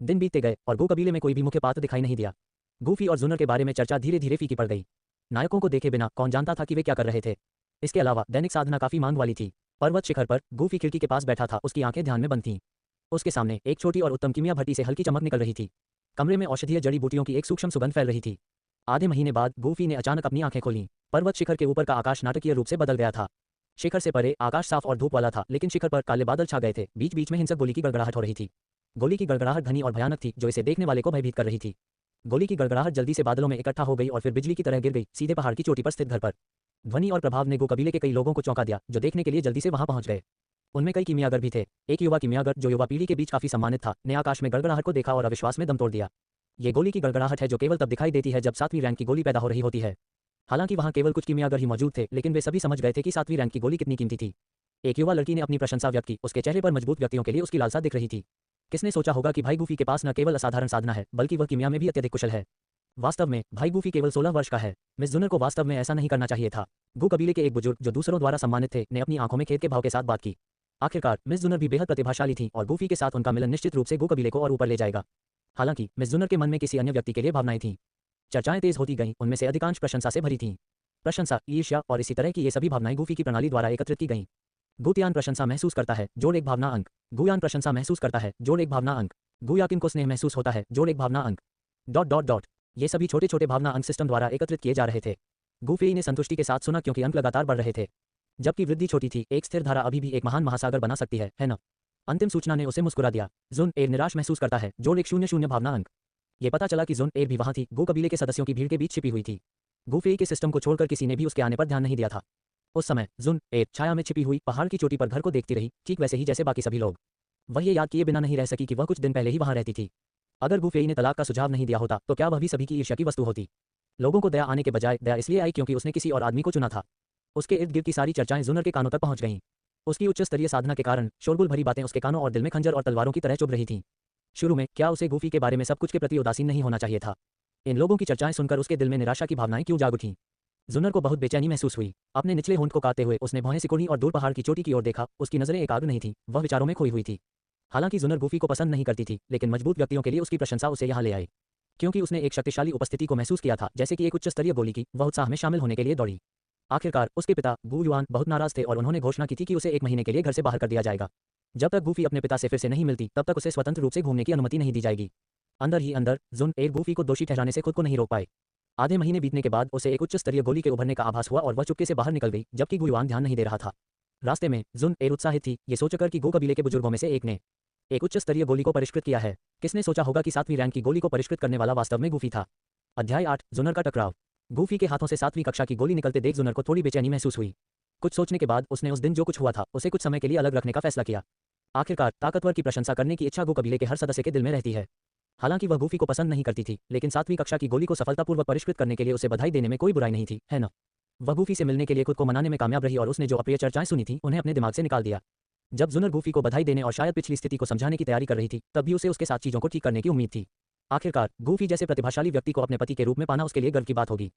दिन बीतते गए और गू कबीले में कोई भी मुख्य पात्र दिखाई नहीं दिया। गूफी और जुनर के बारे में चर्चा धीरे धीरे फीकी पड़ गई। नायकों को देखे बिना कौन जानता था कि वे क्या कर रहे थे। इसके अलावा दैनिक साधना काफी मांग वाली थी। पर्वत शिखर पर गूफी खिड़की के पास बैठा था, उसकी आंखें ध्यान में बंद थीं। उसके सामने एक छोटी और उत्तम कीमिया भट्टी से हल्की चमक निकल रही थी। कमरे में औषधीय जड़ी बूटियों की एक सूक्ष्म सुगंध फैल रही थी। आधे महीने बाद गूफी ने अचानक अपनी आंखें खोलीं। पर्वत शिखर के ऊपर का आकाश नाटकीय रूप से बदल गया था। शिखर से परे आकाश साफ और धूप वाला था, लेकिन शिखर पर काले बादल छा गए थे। बीच बीच में हिंसक गोली की गड़गड़ाहट हो रही थी। गोली की गड़गड़ाहट घनी और भयानक थी, जो इसे देखने वाले को भयभीत कर रही थी। गोली की गड़गड़ाहट जल्दी से बादलों में इकट्ठा हो गई और फिर बिजली की तरह गिर गई, सीधे पहाड़ की चोटी पर स्थित घर पर। ध्वनि और प्रभाव ने गो कबीले के कई लोगों को चौंका दिया, जो देखने के लिए जल्दी से वहां पहुंच गए। उनमें कई कीमियागर भी थे। एक युवा कीमियागर, जो युवा पीढ़ी के बीच काफी सम्मानित था, ने आकाश में गड़गड़ाहट को देखा और अविश्वास में दम तोड़ दिया। ये गोली की गड़गड़ाहट है जो केवल तब दिखाई देती है जब 7वीं रैंक की गोली पैदा हो रही होती है। हालांकि वहां केवल कुछ कीमियागर ही मौजूद थे, लेकिन वे सभी समझ गए थे कि 7वीं रैंक की गोली कितनी कीमती थी। एक युवा लड़की ने अपनी प्रशंसा व्यक्त की। उसके चेहरे पर मजबूत व्यक्तियों के लिए उसकी लालसा दिख रही थी। किसने सोचा होगा कि भाई गूफी के पास न केवल असाधारण साधना है, बल्कि वह कीमिया में भी अत्यधिक कुशल है। वास्तव में भाई गूफी केवल 16 वर्ष का है। मिस जुनर को वास्तव में ऐसा नहीं करना चाहिए था। गू कबीले के एक बुजुर्ग, जो दूसरों द्वारा सम्मानित थे, ने अपनी आंखों में खेद के भाव के साथ बात की। आखिरकार मिस जुनर भी बेहद प्रतिभाशाली थी और गूफी के साथ उनका मिलन निश्चित रूप से गू कबीले को और ऊपर ले जाएगा। हालांकि मिस जुनर के मन में किसी अन्य व्यक्ति के लिए भावनाएं थीं। चर्चाएं तेज होती गईं, उनमें से अधिकांश प्रशंसा से भरी थीं। प्रशंसा, ईर्ष्या और इसी तरह की ये सभी भावनाएं गूफी की प्रणाली द्वारा एकत्रित की गईं। गुतियान प्रशंसा महसूस करता है, जोड़ एक भावना अंक। गुयान प्रशंसा महसूस करता है, जोड़ एक भावना अंक। गुयाकिन को स्नेह महसूस होता है, जोड़ एक भावना अंक। Dot dot dot. ये सभी छोटे छोटे भावना अंक सिस्टम द्वारा एकत्रित किए जा रहे थे। गूफी ने संतुष्टि के साथ सुना, क्योंकि अंक लगातार बढ़ रहे थे। जबकि वृद्धि छोटी थी, एक स्थिर धारा अभी भी एक महान महासागर बना सकती है ना? अंतिम सूचना ने उसे मुस्कुरा दिया। जुन एर निराश महसूस करता है, जोड़ एक 0-0 भावना अंक। ये पता चला कि जुन एर भी वहां थी, गो कबीले के सदस्यों की भीड़ के बीच छिपी हुई थी। गूफी के सिस्टम को छोड़कर किसी ने भी उसके आने पर ध्यान नहीं दिया था। उस समय जुन एर छाया में छिपी हुई पहाड़ की चोटी पर घर को देखती रही, ठीक वैसे ही जैसे बाकी सभी लोग। वह ये याद किए बिना नहीं रह सकी कि वह कुछ दिन पहले ही वहां रहती थी। अगर गूफेई ने तलाक का सुझाव नहीं दिया होता तो क्या वह भी सभी की ईर्ष्या की वस्तु होती? लोगों को दया आने के बजाय दया इसलिए आई क्योंकि उसने किसी और आदमी को चुना था। उसके इर्द गिर्द की सारी चर्चाएं जुनर के कानों तक पहुंच गईं। उसकी उच्च स्तरीय साधना के कारण शोरगुल भरी बातें उसके कानों और दिल में खंजर और तलवारों की तरह चुभ रही थीं। शुरू में क्या उसे गूफी के बारे में सब कुछ के प्रति उदासीन नहीं होना चाहिए था? इन लोगों की चर्चाएं सुनकर उसके दिल में निराशा की भावनाएं क्यों जाग उठीं? जुनर को बहुत बेचैनी महसूस हुई। अपने निचले होंठ को काटते हुए उसने भौहें सिकुड़ी और दूर पहाड़ की चोटी की ओर देखा। उसकी नजरें एकाग्र नहीं थीं, वह विचारों में खोई हुई थी। हालांकि जुनर गूफी को पसंद नहीं करती थी, लेकिन मजबूत व्यक्तियों के लिए उसकी प्रशंसा उसे यहाँ ले आई। क्योंकि उसने एक शक्तिशाली उपस्थिति को महसूस किया था, जैसे कि एक उच्च स्तरीय गोली की, वह उत्साह में शामिल होने के लिए दौड़ी। आखिरकार उसके पिता गू युआन बहुत नाराज थे और उन्होंने घोषणा की थी कि उसे 1 महीने के लिए घर से बाहर कर दिया जाएगा। जब तक गूफी अपने पिता से फिर से नहीं मिलती, तब तक उसे स्वतंत्र रूप से घूमने की अनुमति नहीं दी जाएगी। अंदर ही अंदर जुन एर गूफी को दोषी ठहराने से खुद को नहीं रोक पाए। आधे महीने बीतने के बाद उसे एक उच्च स्तरीय गोली के उभरने का आभास हुआ और वह चुपके से बाहर निकल गई, जबकि गू युआन ध्यान नहीं दे रहा था। रास्ते में जुन एर उत्साहित थी, ये सोचकर कि गो कबीले के बुजुर्गों में से एक ने एक उच्च स्तरीय गोली को परिष्कृत किया है। किसने सोचा होगा कि 7वीं रैंक की गोली को परिष्कृत करने वाला वास्तव में गूफी था? अध्याय 8, जुनर का टकराव। गूफी के हाथों से 7वीं कक्षा की गोली निकलते देख जुनर को थोड़ी बेचैनी महसूस हुई। कुछ सोचने के बाद उसने उस दिन जो कुछ हुआ था उसे कुछ समय के लिए अलग रखने का फैसला किया। आखिरकार ताकतवर की प्रशंसा करने की इच्छा गो कबीले के हर सदस्य के दिल में रहती है। हालांकि वह गूफी को पसंद नहीं करती थी, लेकिन 7वीं कक्षा की गोली को सफलतापूर्वक परिष्कृत करने के लिए उसे बधाई देने में कोई बुराई नहीं थी, है ना? वह गूफी से मिलने के लिए खुद को मनाने में कामयाब रही और उसने जो अप्रिय चर्चाएं सुनी थी उन्हें अपने दिमाग से निकाल दिया। जब जुनर गूफी को बधाई देने और शायद पिछली स्थिति को समझाने की तैयारी कर रही थी, तब भी उसे उसके साथ चीजों को ठीक करने की उम्मीद थी। आखिरकार गूफी जैसे प्रतिभाशाली व्यक्ति को अपने पति के रूप में पाना उसके लिए गर्व की बात होगी।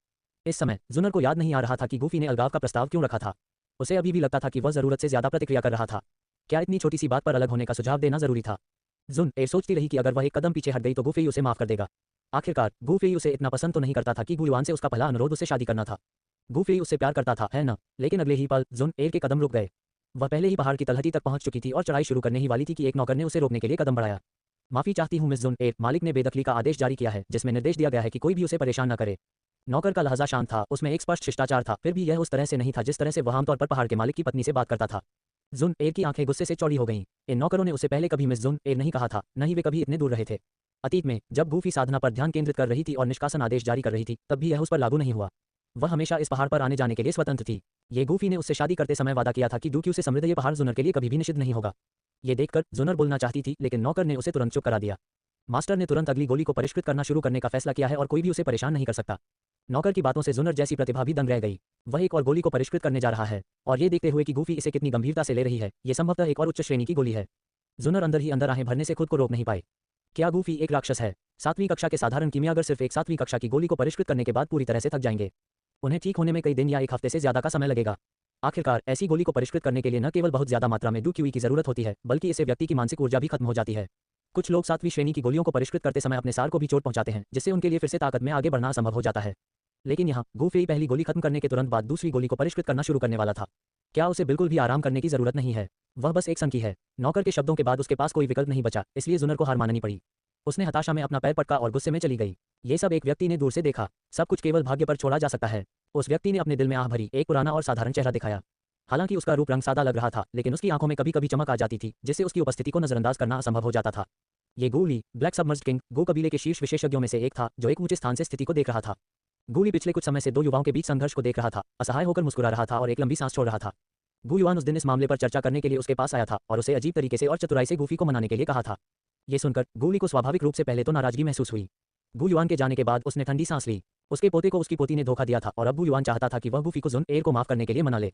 इस समय जुनर को याद नहीं आ रहा था कि गूफी ने अलगाव का प्रस्ताव क्यों रखा था। उसे अभी भी लगता था कि वह जरूरत से ज्यादा प्रतिक्रिया कर रहा था। क्या इतनी छोटी सी बात पर अलग होने का सुझाव देना जरूरी था? जुन ए सोचती रही कि अगर वह एक कदम पीछे हट गई तो गूफी उसे माफ कर देगा। आखिरकार गूफी उसे इतना पसंद तो नहीं करता था कि गुयुआन से उसका पहला अनुरोध उसे शादी करना था। गूफी उससे प्यार करता था, है ना? लेकिन अगले ही पल जुन एर के कदम रुक गए। वह पहले ही पहाड़ की तलहटी तक पहुंच चुकी थी और चढ़ाई शुरू करने ही वाली थी कि एक नौकर ने उसे रोकने के लिए कदम बढ़ाया। माफी चाहती हूं मिस जुन एर, मालिक ने बेदखली का आदेश जारी किया है जिसमें निर्देश दिया गया है कि कोई भी उसे परेशान न करे। नौकर का लहजा शांत था, उसमें एक स्पष्ट शिष्टाचार था, फिर भी यह उस तरह से नहीं था जिस तरह से वह आमतौर पर पहाड़ के मालिक की पत्नी से बात करता था। जुन एर की आंखें गुस्से से चौड़ी हो गईं। इन नौकरों ने उसे पहले कभी मिस जुन एर नहीं कहा था, न ही वे कभी इतने दूर रहे थे। अतीत में जब गूफी साधना पर ध्यान केंद्रित कर रही थी और निष्कासन आदेश जारी कर रही थी, तब भी यह उस पर लागू नहीं हुआ। वह हमेशा इस पहाड़ पर आने जाने के लिए स्वतंत्र थी। ये गूफी ने उससे शादी करते समय वादा किया था कि डूक्यू से समृद्ध ये पहाड़ जुनर के लिए कभी भी निषिद्ध नहीं होगा। ये देखकर जुनर बोलना चाहती थी, लेकिन नौकर ने उसे तुरंत चुप करा दिया। मास्टर ने तुरंत अगली गोली को परिष्कृत करना शुरू करने का फैसला किया है और कोई भी उसे परेशान नहीं कर सकता। नौकर की बातों से जुनर जैसी प्रतिभा भी दंग रह गई। वह एक और गोली को परिष्कृत करने जा रहा है, और ये देखते हुए कि गूफी इसे कितनी गंभीरता से ले रही है, ये संभवतः एक और उच्च श्रेणी की गोली है। जुनर अंदर ही अंदर आहें भरने से खुद को रोक नहीं पाए। क्या गूफी एक राक्षस है? 7वीं कक्षा के साधारण कीमियागर सिर्फ एक 7वीं कक्षा की गोली को परिष्कृत करने के बाद पूरी तरह से थक जाएंगे। उन्हें ठीक होने में कई दिन या एक हफ्ते से ज्यादा का समय लगेगा। आखिरकार ऐसी गोली को परिष्कृत करने के लिए न केवल बहुत ज्यादा मात्रा में डूक्यूई की जरूरत होती है, बल्कि इससे व्यक्ति की मानसिक ऊर्जा भी खत्म हो जाती है। कुछ लोग 7वीं श्रेणी की गोलियों को परिष्कृत करते समय अपने सार को भी चोट पहुंचाते हैं, जिससे उनके लिए फिर से ताकत में आगे बढ़ना असंभव हो जाता है। लेकिन यहाँ गूफी पहली गोली खत्म करने के तुरंत बाद दूसरी गोली को परिष्कृत करना शुरू करने वाला था। क्या उसे बिल्कुल भी आराम करने की जरूरत नहीं है? वह बस एक संकी है। नौकर के शब्दों के बाद उसके पास कोई विकल्प नहीं बचा, इसलिए जुनर को हार माननी पड़ी। उसने हताशा में अपना पैर पटका और गुस्से में चली गई। ये सब एक व्यक्ति ने दूर से देखा। सब कुछ केवल भाग्य पर छोड़ा जा सकता है। उस व्यक्ति ने अपने दिल में आह भरी एक पुराना और साधारण चेहरा दिखाया। हालांकि उसका रूप रंग सादा लग रहा था, लेकिन उसकी आंखों में कभी कभी चमक आ जाती थी, जिससे उसकी उपस्थिति को नजरअंदाज करना असंभव हो जाता था। ये गूली ब्लैक सबमर्ज्ड किंग गो कबीले के शीर्ष विशेषज्ञों में से एक था, जो एक ऊंचे स्थान से स्थिति को देख रहा था। गूली पिछले कुछ समय से दो युवाओं के बीच संघर्ष को देख रहा था, असहाय होकर मुस्कुरा रहा था और एक लंबी सांस छोड़ रहा था। गू युआन उस दिन इस मामले पर चर्चा करने के लिए उसके पास आया था और उसे अजीब तरीके से और चतुराई से गूफी को मनाने के लिए कहा था। ये सुनकर गूली को स्वाभाविक रूप से पहले तो नाराजगी महसूस हुई। गू युआन के जाने के बाद उसने ठंडी सांस ली। उसके पोते को उसकी पोती ने धोखा दिया था और अब गू युआन चाहता था कि वह गूफी को जुन एर को माफ करने के लिए मना ले।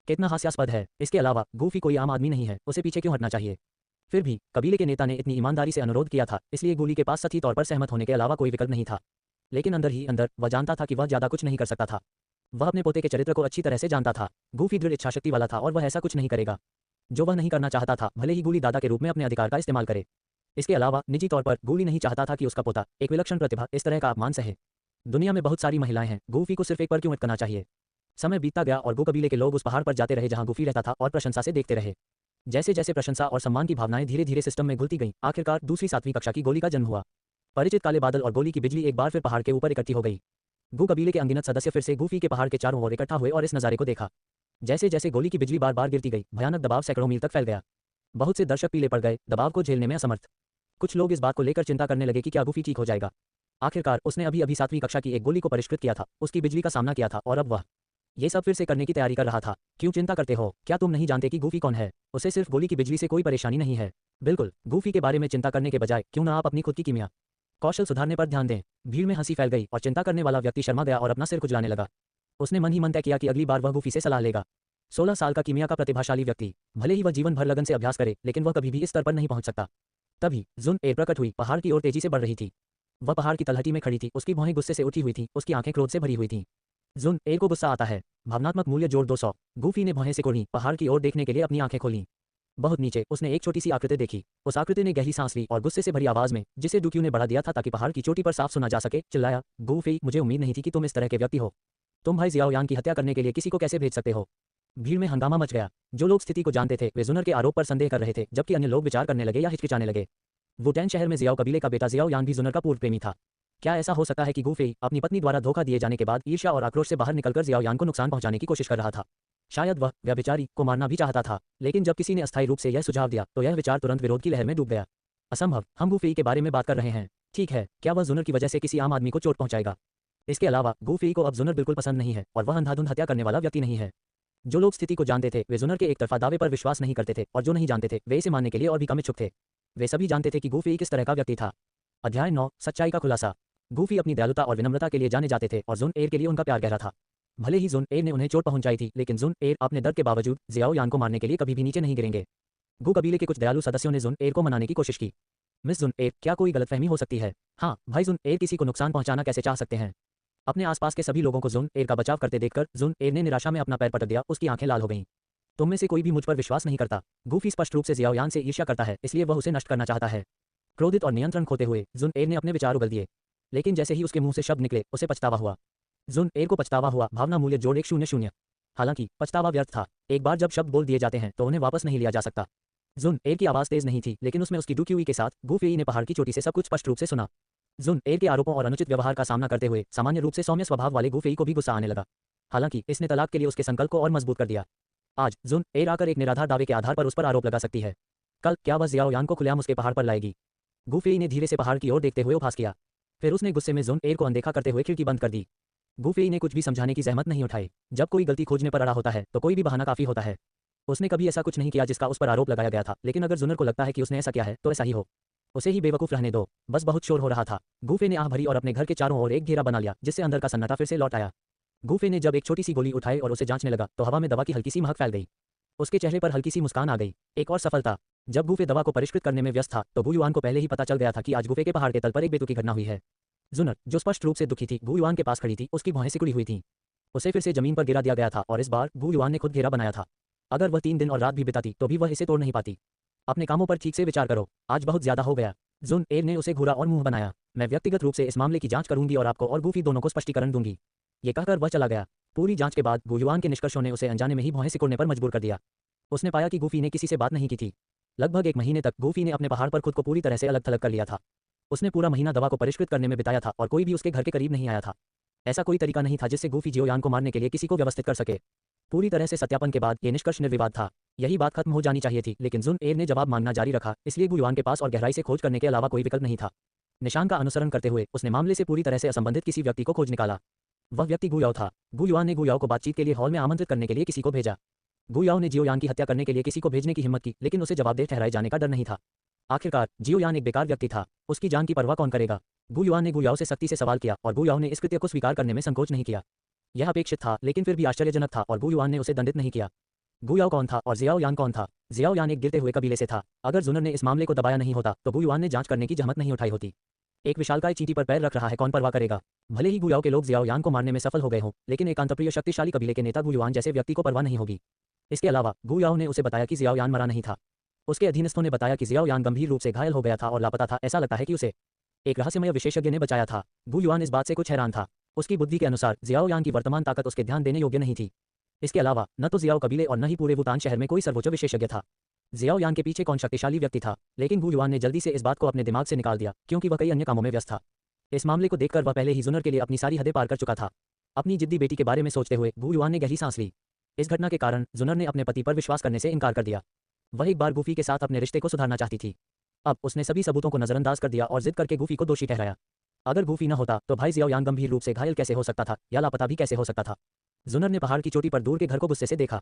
कितना हास्यास्पद है। इसके अलावा गूफी कोई आम आदमी नहीं है, उसे पीछे क्यों हटना चाहिए? फिर भी कबीले के नेता ने इतनी ईमानदारी से अनुरोध किया था, इसलिए गूली के पास सही तौर पर सहमत होने के अलावा कोई विकल्प नहीं था। लेकिन अंदर ही अंदर वह जानता था कि वह ज्यादा कुछ नहीं कर सकता था। वह अपने पोते के चरित्र को अच्छी तरह से जानता था। गूफी दृढ़ इच्छाशक्ति वाला था और वह ऐसा कुछ नहीं करेगा जो वह नहीं करना चाहता था, भले ही गूली दादा के रूप में अपने अधिकार का इस्तेमाल करे। इसके अलावा निजी तौर पर गूली नहीं चाहता था कि उसका पोता, एक विलक्षण प्रतिभा, इस तरह का अपमान सहे। दुनिया में बहुत सारी महिलाएं हैं, गूफी को सिर्फ एक पर क्यों अटकना चाहिए? समय बीतता गया और गो कबीले के लोग उस पहाड़ पर जाते रहे जहां गूफी रहता था और प्रशंसा से देखते रहे। जैसे जैसे प्रशंसा और सम्मान की भावनाएं धीरे धीरे सिस्टम में घुलती गईं, आखिरकार दूसरी 7वीं कक्षा की गोली का जन्म हुआ। परिचित काले बादल और गोली की बिजली एक बार फिर पहाड़ के ऊपर इकट्ठी हो गई। गू कबीले के अनगिनत सदस्य फिर से गूफी के पहाड़ के चारों ओर इकट्ठा हुए और इस नज़ारे को देखा। जैसे जैसे गोली की बिजली बार बार गिरती गई, भयानक दबाव सैकड़ों मील तक फैल गया। बहुत से दर्शक पीले पड़ गए, दबाव को झेलने में असमर्थ। कुछ लोग इस बात को लेकर चिंता करने लगे कि क्या गूफी ठीक हो जाएगा। आखिरकार उसने अभी अभी 7वीं कक्षा की एक गोली को परिष्कृत किया था, उसकी बिजली का सामना किया था और अब वह ये सब फिर से करने की तैयारी कर रहा था। क्यों चिंता करते हो? क्या तुम नहीं जानते कि गूफी कौन है? उसे सिर्फ गोली की बिजली से कोई परेशानी नहीं है। बिल्कुल, गूफी के बारे में चिंता करने के बजाय क्यों ना आप अपनी खुद की कीमिया कौशल सुधारने पर ध्यान दें। भीड़ में हंसी फैल गई और चिंता करने वाला व्यक्ति शर्मा गया और अपना सिर खुजलाने लगा। उसने मन ही मन तय किया कि अगली बार वह गूफी से सलाह लेगा। 16 साल का कीमिया का प्रतिभाशाली व्यक्ति, भले ही वह जीवन भर लगन से अभ्यास करे, लेकिन वह कभी भी इस स्तर पर नहीं पहुंच सकता। तभी जुन एर प्रकट हुई, पहाड़ की ओर तेजी से बढ़ रही थी। वह पहाड़ की तलहटी में खड़ी थी, उसकी भौहें गुस्से से उठी हुई थी, उसकी आंखें क्रोध से भरी हुई थीं। जुन एर को गुस्सा आता है। भावनात्मक मूल्य जोड़ 200। गूफी ने भौहें सिकोड़ी, पहाड़ की ओर देखने के लिए अपनी आंखें खोलीं। बहुत नीचे उसने एक छोटी सी आकृति देखी। उस आकृति ने गहरी सांस ली और गुस्से से भरी आवाज में, जिसे डूक्यू ने बढ़ा दिया था ताकि पहाड़ की चोटी पर साफ सुना जा सके, चिल्लाया, गूफी, मुझे उम्मीद नहीं थी कि तुम इस तरह के व्यक्ति हो। तुम भाई जियाओयान की हत्या करने के लिए किसी को कैसे भेज सकते हो? भीड़ में हंगामा मच गया। जो लोग स्थिति को जानते थे वे जुनर के आरोप पर संदेह कर रहे थे, जबकि अन्य लोग विचार करने लगे या हिचकिचाने लगे। वुटैन शहर में जियाओ कबीले का बेटा जियाओयान भी जुनर का पूर्व प्रेमी था। क्या ऐसा हो सकता है कि गूफी अपनी पत्नी द्वारा धोखा दिए जाने के बाद ईर्ष्या और आक्रोश से बाहर निकलकर जियाओयान को नुकसान पहुंचाने की कोशिश कर रहा था? शायद वह व्यभिचारी को मारना भी चाहता था, लेकिन जब किसी ने अस्थायी रूप से यह सुझाव दिया तो यह विचार तुरंत विरोध की लहर में डूब गया। असंभव, हम गूफी के बारे में बात कर रहे हैं। ठीक है, क्या वह जुनर की वजह से किसी आम आदमी को चोट पहुंचाएगा? इसके अलावा गूफी को अब जुनर बिल्कुल पसंद नहीं है और वह अंधाधुंध हत्या करने वाला व्यक्ति नहीं है। जो लोग स्थिति को जानते थे वे जुनर के एक तरफा दावे पर विश्वास नहीं करते थे, और जो नहीं जानते थे वे इसे मानने के लिए और भी कम इच्छुक थे। वे सभी जानते थे कि गूफी किस तरह का व्यक्ति था। अध्याय 9, सच्चाई का खुलासा। गूफी अपनी दयालुता और विनम्रता के लिए जाने जाते थे और जुन एर के लिए उनका प्यार गहरा था। भले ही जुन एर ने उन्हें चोट पहुंचाई थी, लेकिन जुन एर अपने दर्द के बावजूद जियाओयान को मारने के लिए कभी भी नीचे नहीं गिरेंगे। गू कबीले के कुछ दयालु सदस्यों ने जुन एर को मनाने की कोशिश की। मिस जुन एर, क्या कोई गलतफहमी हो सकती है? हाँ भाई, जुन एर किसी को नुकसान पहुंचाना कैसे चाह सकते हैं? अपने आसपास के सभी लोगों को जुन एर का बचाव करते देखकर जुन एर ने निराशा में अपना पैर पटक दिया। उसकी आंखें लाल हो गईं। तुम में से कोई भी मुझ पर विश्वास नहीं करता। गूफी स्पष्ट रूप से जियाओ यान से ईर्ष्या करता है, इसलिए वह उसे नष्ट करना चाहता है। क्रोधित और नियंत्रण खोते हुए जुन एर ने अपने विचार उगल दिए, लेकिन जैसे ही उसके मुंह से शब्द निकले उसे पछतावा हुआ। जुन एर को पछतावा हुआ। भावना मूल्य जोड़ 100। हालांकि पछतावा व्यर्थ था। एक बार जब शब्द बोल दिए जाते हैं तो उन्हें वापस नहीं लिया जा सकता। जुन एर की आवाज तेज नहीं थी, लेकिन उसमें उसकी दुखी हुई के साथ गू फेई ने पहाड़ की चोटी से सब कुछ स्पष्ट रूप से सुना। जुन एर के आरोपों और अनुचित व्यवहार का सामना करते हुए सामान्य रूप से सौम्य स्वभाव वाले गू फेई को भी गुस्सा आने लगा। हालांकि इसने तलाक के लिए उसके संकल्प को और मजबूत कर दिया। आज जुन एर आकर एक निराधार दावे के आधार पर उस पर आरोप लगा सकती है। कल क्या वह जियाओ यान को खुलेआम उसके पहाड़ पर लाएगी? गू फेई ने धीरे से पहाड़ की ओर देखते हुए उपहास किया। फिर उसने गुस्से में जुन एर को अनदेखा करते हुए खिड़की बंद कर दी। गू फेई ने कुछ भी समझाने की जहमत नहीं उठाई। जब कोई गलती खोजने पर अड़ा होता है तो कोई भी बहाना काफी होता है। उसने कभी ऐसा कुछ नहीं किया जिसका उस पर आरोप लगाया गया था, लेकिन अगर जुनर को लगता है कि उसने ऐसा किया है तो ऐसा ही हो। उसे ही बेवकूफ रहने दो। बस बहुत शोर हो रहा था। गूफे ने आह भरी और अपने घर के चारों ओर एक घेरा बना लिया, जिससे अंदर का सन्नाटा फिर से लौट आया। गूफे ने जब एक छोटी सी गोली उठाई और उसे जांचने लगा तो हवा में दवा की हल्की सी महक फैल गई। उसके चेहरे पर हल्की सी मुस्कान आ गई। एक और सफलता। जब गूफे दवा को परिष्कृत करने में व्यस्त था तो गू युआन को पहले ही पता चल गया था कि आज गूफे के पहाड़ के तल पर एक बेतुकी घटना हुई है। जुनर, जो स्पष्ट रूप से दुखी थी, गू युआन के पास खड़ी थी। उसकी भौहें सिकुड़ी हुई थीं। उसे फिर से जमीन पर गिरा दिया गया था और इस बार गू युआन ने खुद घेरा बनाया था। अगर वह 3 दिन और रात भी बिताती तो भी वह इसे तोड़ नहीं पाती। अपने कामों पर ठीक से विचार करो, आज बहुत ज्यादा हो गया। जुन एर ने उसे घूरा और मुंह बनाया। मैं व्यक्तिगत रूप से इस मामले की जांच करूंगी और आपको और गूफी दोनों को स्पष्टीकरण दूंगी। ये कहकर वह चला गया। पूरी जांच के बाद गू युआन के निष्कर्षों ने उसे अनजाने में ही भौहें सिकुड़ने पर मजबूर कर दिया। उसने पाया कि गूफी ने किसी से बात नहीं की थी। लगभग 1 महीने तक गूफी ने अपने पहाड़ पर खुद को पूरी तरह से अलग थलग कर लिया था। उसने पूरा महीना दवा को परिष्कृत करने में बिताया था और कोई भी उसके घर के करीब नहीं आया था। ऐसा कोई तरीका नहीं था जिससे गूफी जियो यान को मारने के लिए किसी को व्यवस्थित कर सके। पूरी तरह से सत्यापन के बाद ये निष्कर्ष निर्विवाद था। यही बात खत्म हो जानी चाहिए थी, लेकिन जुन एर ने जवाब मांगना जारी रखा, इसलिए गू युआन के पास और गहराई से खोज करने के अलावा कोई विकल्प नहीं था। निशान का अनुसरण करते हुए उसने मामले से पूरी तरह से असंबंधित किसी व्यक्ति को खोज निकाला। वह व्यक्ति गू याओ था। गू युआन ने गू याओ को बातचीत के लिए हॉल में आमंत्रित करने के लिए किसी को भेजा। गू याओ ने जियो यान की हत्या करने के लिए किसी को भेजने की हिम्मत की, लेकिन उसे जवाबदेह ठहराए जाने का डर नहीं था। आखिरकार जियो यान एक बेकार व्यक्ति था। उसकी जान की परवाह कौन करेगा? गू युआन ने गू याओ से सख्ती से सवाल किया और गू याओ ने इस कृत्य को स्वीकार करने में संकोच नहीं किया। यह अपेक्षित था, लेकिन फिर भी आश्चर्यजनक था और गू युआन ने उसे दंडित नहीं किया। गू याओ कौन था और जियाओ यान कौन था? जियाओ यान एक गिरते हुए कबीले से था। अगर जुनर ने इस मामले को दबाया नहीं होता तो गू युआन ने जांच करने की जहमत नहीं उठाई होती। एक विशालकाय चींटी पर पैर रख रहा है, कौन परवाह करेगा? भले ही गू याओ के लोग जियाओ यान को मारने में सफल हो गए हों, लेकिन एक अंतःप्रिय शक्तिशाली कबीले के नेता गू युआन जैसे व्यक्ति को परवाह नहीं होगी। इसके अलावा गू याओ ने उसे बताया कि जियाओ यान मरा नहीं था। उसके अधीनस्थों ने बताया कि जियाओ यान गंभीर रूप से घायल हो गया था और लापता था। ऐसा लगता है कि उसे एक रहस्यमय विशेषज्ञ ने बचाया था। गू युआन इस बात से कुछ हैरान था। उसकी बुद्धि के अनुसार जियाओ यान की वर्तमान ताकत उसके ध्यान देने योग्य नहीं थी। इसके अलावा न तो जियाओ कबीले और न ही पूरे वुतान शहर में कोई सर्वोच्च विशेषज्ञ था। जियाओ यान के पीछे कौन शक्तिशाली व्यक्ति था? लेकिन गू युआन ने जल्दी से इस बात को अपने दिमाग से निकाल दिया, क्योंकि वह कई अन्य कामों में व्यस्त था। इस मामले को देखकर वह पहले ही जुनर के लिए अपनी सारी हदें पार कर चुका था। अपनी जिद्दी बेटी के बारे में सोचते हुए गू युआन ने गहरी सांस ली। इस घटना के कारण जुनर ने अपने पति पर विश्वास करने से इनकार कर दिया। वह एक बार गूफी के साथ अपने रिश्ते को सुधारना चाहती थी। अब उसने सभी सबूतों को नजरअंदाज कर दिया और जिद करके गूफी को दोषी ठहराया। अगर गूफी न होता तो भाई जियाओ यान गंभीर रूप से घायल कैसे हो सकता था या लापता भी कैसे हो सकता था? जुनर ने पहाड़ की चोटी पर दूर के घर को गुस्से से देखा।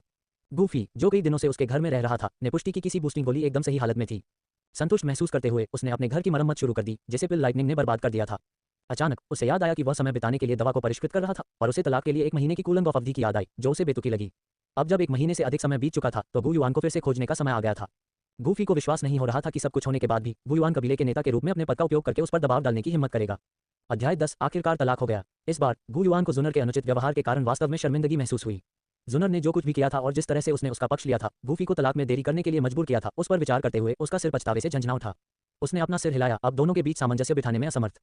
गूफी, जो कई दिनों से उसके घर में रह रहा था, ने पुष्टि की किसी बूस्टिंग गोली एकदम सही हालत में थी। संतुष्ट महसूस करते हुए उसने अपने घर की मरम्मत शुरू कर दी, जिसे पिल लाइटनिंग ने बर्बाद कर दिया था। अचानक उसे याद आया कि वह समय बिताने के लिए दवा को परिष्कृत कर रहा था और उसे तलाक के लिए 1 महीने की कूलिंग ऑफ अवधि की याद आई, जो उसे बेतुकी लगी। अब जब 1 महीने से अधिक समय बीत चुका था तो गू युआन को फिर से खोजने का समय आ गया था। गूफी को विश्वास नहीं हो रहा था कि सब कुछ होने के बाद भी गू युआन कबीले के नेता के रूप में अपने पद का उपयोग करके उस पर दबाव डालने की हिम्मत करेगा। अध्याय 10। आखिरकार तलाक हो गया। इस बार गू युआन को जुनर के अनुचित व्यवहार के कारण वास्तव में शर्मिंदगी महसूस हुई। जुनर ने जो कुछ भी किया था और जिस तरह से उसने उसका पक्ष लिया था, गूफी को तलाक में देरी करने के लिए मजबूर किया था, उस पर विचार करते हुए उसका सिर पछतावे से झंझना उठा। उसने अपना सिर हिलाया, अब दोनों के बीच सामंजस्य बिठाने में असमर्थ।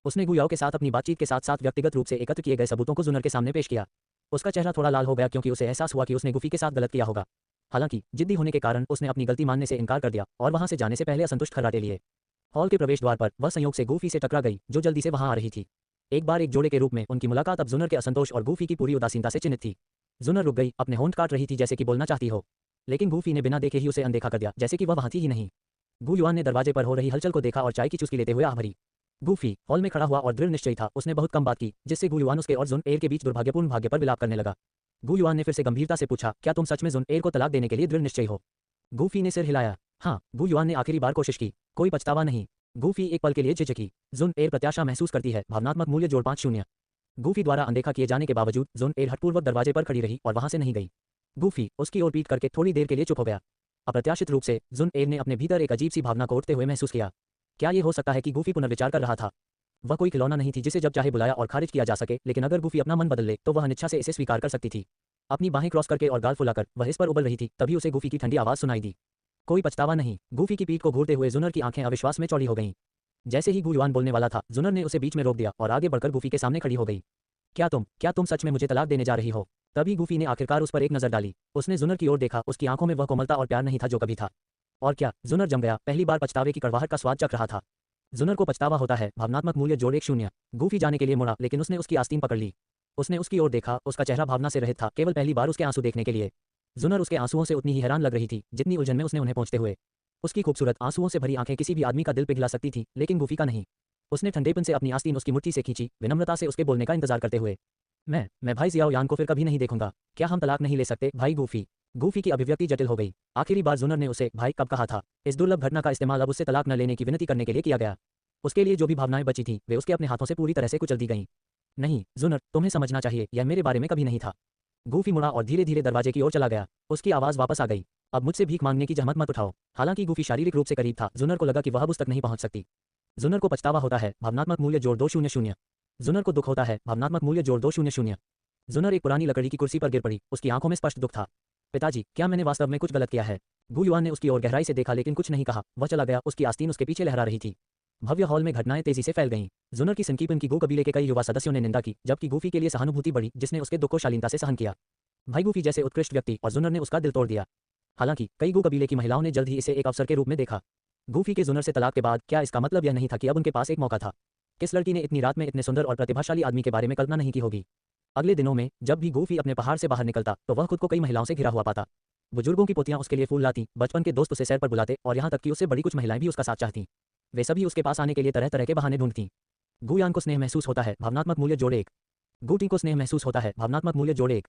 उसने गू याओ के साथ अपनी बातचीत के साथ साथ व्यक्तिगत रूप से एकत्र किए गए सबूतों को जुनर के सामने पेश किया। उसका चेहरा थोड़ा लाल हो गया क्योंकि उसे एहसास हुआ कि उसने गूफी के साथ गलत किया होगा। हालांकि जिद्दी होने के कारण उसने अपनी गलती मानने से इनकार कर दिया और वहां से जाने से पहले असंतुष्ट खर्राटे लिए। हॉल के प्रवेश द्वार पर वह संयोग से गूफी से टकरा गई, जो जल्दी से वहां आ रही थी। एक बार एक जोड़े के रूप में उनकी मुलाकात अब जुनर के असंतोष और गूफी की पूरी उदासीनता से चिन्हित थी। जुनर रुक गई, अपने होंठ काट रही थी जैसे कि बोलना चाहती हो, लेकिन गूफी ने बिना देखे ही उसे अनदेखा कर दिया, जैसे कि वह वहां थी ही नहीं। गू युआन ने दरवाजे पर हो रही हलचल को देखा और चाय की चुस्की लेते हुए आह भरी। गूफी हॉल में खड़ा हुआ और दृढ़ निश्चयी था। उसने बहुत कम बात की, जिससे गू युआन उसके और जुन एर के बीच दुर्भाग्यपूर्ण भाग्य पर विलाप करने लगा। गू युआन ने फिर से गंभीरता से पूछा, क्या तुम सच में जुन एर को तलाक देने के लिए दृढ़ निश्चयी हो? गूफी ने सिर हिलाया। हाँ। गू युआन ने आखिरी बार कोशिश की। कोई पछतावा नहीं। गूफी एक पल के लिए झिझकी। जुन एर प्रत्याशा महसूस करती है। भावनात्मक मूल्य जोड़ 5-0। गूफी द्वारा अनदेखा किए जाने के बावजूद जुन एर हठपूर्वक दरवाजे पर खड़ी रही और वहां से नहीं गई। गूफी उसकी ओर पीट करके थोड़ी देर के लिए चुप हो गया। अप्रत्याशित रूप से जुन एर ने अपने भीतर एक अजीब सी भावना को उठते हुए महसूस किया। क्या ये हो सकता है कि गूफी पुनर्विचार कर रहा था? वह कोई खिलौना नहीं थी जिसे जब चाहे बुलाया और खारिज किया जा सके, लेकिन अगर गूफी अपना मन बदल ले तो वह अनिच्छा से इसे स्वीकार कर सकती थी। अपनी बाहें क्रॉस करके और गाल फुलाकर वह इस पर उबल रही थी, तभी उसे गूफी की ठंडी आवाज़ सुनाई दी। कोई पछतावा नहीं। गूफी की पीठ को घूरते हुए जुनर की आंखें अविश्वास में चौड़ी हो गईं। जैसे ही गू युआन बोलने वाला था, जुनर ने उसे बीच में रोक दिया और आगे बढ़कर गूफी के सामने खड़ी हो गई। क्या तुम सच में मुझे तलाक देने जा रही हो? तभी गूफी ने आखिरकार उस पर एक नजर डाली। उसने जुनर की ओर देखा, उसकी आंखों में वह कोमलता और प्यार नहीं था जो कभी था। और क्या, जुनर जम गया, पहली बार पछतावे की कड़वाहट का स्वाद चख रहा था। जुनर को पछतावा होता है, भावनात्मक मूल्य जोड़ 1 0। गूफी जाने के लिए मुड़ा, लेकिन उसने उसकी आस्तीन पकड़ ली। उसने उसकी ओर देखा, उसका चेहरा भावना से रहित था, केवल पहली बार उसके आंसू देखने के लिए। जुनर उसके आंसुओं से उतनी ही हैरान लग रही थी जितनी उलझन में उसने उन्हें पहुंचते हुए। उसकी खूबसूरत आंसुओं से भरी आंखें किसी भी आदमी का दिल पिघला सकती थी, लेकिन गूफी का नहीं। उसने ठंडेपन से अपनी आस्तीन उसकी मुट्ठी से खींची, विनम्रता से उसके बोलने का इंतजार करते हुए। मैं भाई जियाओ यान को फिर कभी नहीं देखूंगा। क्या हम तलाक नहीं ले सकते भाई गूफी? गूफी की अभिव्यक्ति जटिल हो गई। आखिरी बार जुनर ने उसे भाई कब कहा था? इस दुर्लभ घटना का इस्तेमाल अब उससे तलाक न लेने की विनती करने के लिए किया गया। उसके लिए जो भी भावनाएं बची थीं, वे उसके अपने हाथों से पूरी तरह से कुचल दी गईं। नहीं जुनर, तुम्हें समझना चाहिए, यह मेरे बारे में कभी नहीं था। गूफी मुड़ा और धीरे धीरे दरवाजे की ओर चला गया। उसकी आवाज़ वापस आ गई। अब मुझसे भीख मांगने की जहमत मत उठाओ। हालांकि गूफी शारीरिक रूप से करीब था, जुनर को लगा कि वह अब उस तक नहीं पहुंच सकती। जुनर को पछतावा होता है, भावनात्मक मूल्य जोड़ 2 0। जुनर को दुख होता है, भावनात्मक मूल्य जोड़ 2 0। जुनर एक पुरानी लकड़ी की कुर्सी पर गिर पड़ी। उसकी आंखों में स्पष्ट दुख था। पिताजी, क्या मैंने वास्तव में कुछ गलत किया है? गू युआन ने उसकी ओर गहराई से देखा लेकिन कुछ नहीं कहा। वह चला गया, उसकी आस्तीन उसके पीछे लहरा रही थी। भव्य हॉल में घटनाएं तेजी से फैल गईं। जुनर की संकीर्तन की गू कबीले के कई युवा सदस्यों ने निंदा की, जबकि गूफी के लिए सहानुभूति बढ़ी, जिसने उसके दुख को शालीनता से सहन किया। भाई गूफी जैसे उत्कृष्ट व्यक्ति, और जुनर ने उसका दिल तोड़ दिया। हालांकि कई गू कबीले की महिलाओं ने जल्द ही इसे एक अवसर के रूप में देखा। गूफी के जुनर से तलाक के बाद क्या इसका मतलब यह नहीं था कि अब उनके पास एक मौका था? किस लड़की ने इतनी रात में इतने सुंदर और प्रतिभाशाली आदमी के बारे में कल्पना नहीं की होगी? अगले दिनों में जब भी गूफी अपने पहाड़ से बाहर निकलता तो वह खुद को कई महिलाओं से घिरा हुआ पाता। बुजुर्गों की पोतियां उसके लिए फूल लाती, बचपन के दोस्त उसे सैर पर बुलाते, और यहाँ तक कि उससे बड़ी कुछ महिलाएं भी उसका साथ चाहतीं। वे सभी उसके पास आने के लिए तरह तरह के बहाने ढूंढतीं। गुयान को स्नेह महसूस होता है, भावनात्मक मूल्य जोड़ 1। गूटी को स्नेह महसूस होता है, भावनात्मक मूल्य जोड़ 1।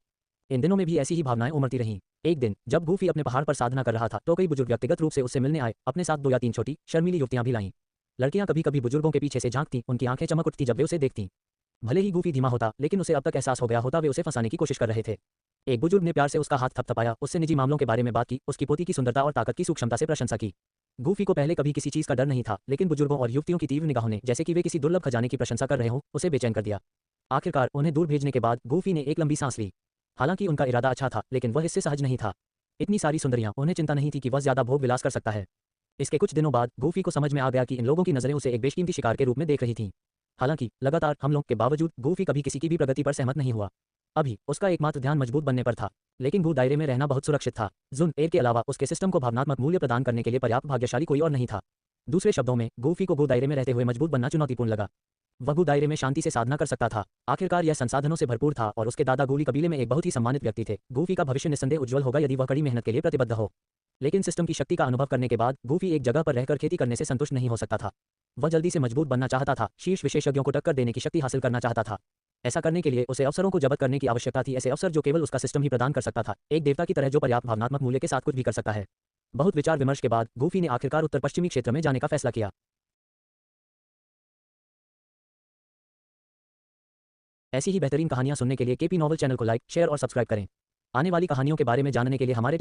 इन दिनों में भी ऐसी ही भावनाएं उमड़ती रहीं। एक दिन जब गूफी अपने पहाड़ पर साधना कर रहा था तो कई बुजुर्ग व्यक्तिगत रूप से उससे मिलने आए। अपने साथ 2 या 3 छोटी शर्मीली युवतियां भी लाईं। लड़कियां कभी कभी बुजुर्गों के पीछे से झांकती, उनकी आंखें चमक उठती जब वे उसे देखतीं। भले ही गूफी धीमा होता, लेकिन उसे अब तक एहसास हो गया होता वे उसे फंसाने की कोशिश कर रहे थे। एक बुजुर्ग ने प्यार से उसका हाथ थपथपाया, उससे निजी मामलों के बारे में बात की, उसकी पोती की सुंदरता और ताकत की सूक्ष्मता से प्रशंसा की। गूफी को पहले कभी किसी चीज का डर नहीं था, लेकिन बुजुर्गों और युवतियों की तीव्र निगाहों ने, जैसे कि वे किसी दुर्लभ खजाने की प्रशंसा कर रहे हों, उसे बेचैन कर दिया। आखिरकार उन्हें दूर भेजने के बाद गूफी ने एक लंबी सांस ली। हालांकि उनका इरादा अच्छा था, लेकिन वह इससे सहज नहीं था। इतनी सारी सुंदरियां, उन्हें चिंता नहीं थी कि वह ज्यादा भोग विलास कर सकता है। इसके कुछ दिनों बाद गूफी को समझ में आ गया कि इन लोगों की नजरें उसे एक बेशकीमती शिकार के रूप में देख रही थीं। हालांकि लगातार हमलों के बावजूद गूफी कभी किसी की भी प्रगति पर सहमत नहीं हुआ। अभी उसका एकमात्र ध्यान मजबूत बनने पर था, लेकिन गू दायरे में रहना बहुत सुरक्षित था। जुन एर के अलावा उसके सिस्टम को भावनात्मक मूल्य प्रदान करने के लिए पर्याप्त भाग्यशाली कोई और नहीं था। दूसरे शब्दों में, गूफी को गू दायरे में रहते हुए मजबूत बनना चुनौतीपूर्ण लगा। वह गू दायरे में शांति से साधना कर सकता था। आखिरकार यह संसाधनों से भरपूर था और उसके दादा गूली कबीले में एक बहुत ही सम्मानित व्यक्ति थे। गूफी का भविष्य निस्संदेह उज्जवल होगा यदि वह कड़ी मेहनत के लिए प्रतिबद्ध हो। लेकिन सिस्टम की शक्ति का अनुभव करने के बाद गूफी एक जगह पर रहकर खेती करने से संतुष्ट नहीं हो सकता था। वह जल्दी से मजबूत बनना चाहता था, शीर्ष विशेषज्ञों को टक्कर देने की शक्ति हासिल करना चाहता था। ऐसा करने के लिए उसे अवसरों को जब्त करने की आवश्यकता थी, ऐसे अवसर जो केवल उसका सिस्टम ही प्रदान कर सकता था, एक देवता की तरह जो पर्याप्त भावनात्मक मूल्य के साथ कुछ भी कर सकता है। बहुत विचार विमर्श के बाद गूफी ने आखिरकार उत्तर पश्चिमी क्षेत्र में जाने का फैसला किया। ऐसी ही बेहतरीन कहानियां सुनने के लिए केपी नॉवल चैनल को लाइक, शेयर और सब्सक्राइब करें। आने वाली कहानियों के बारे में जानने के लिए हमारे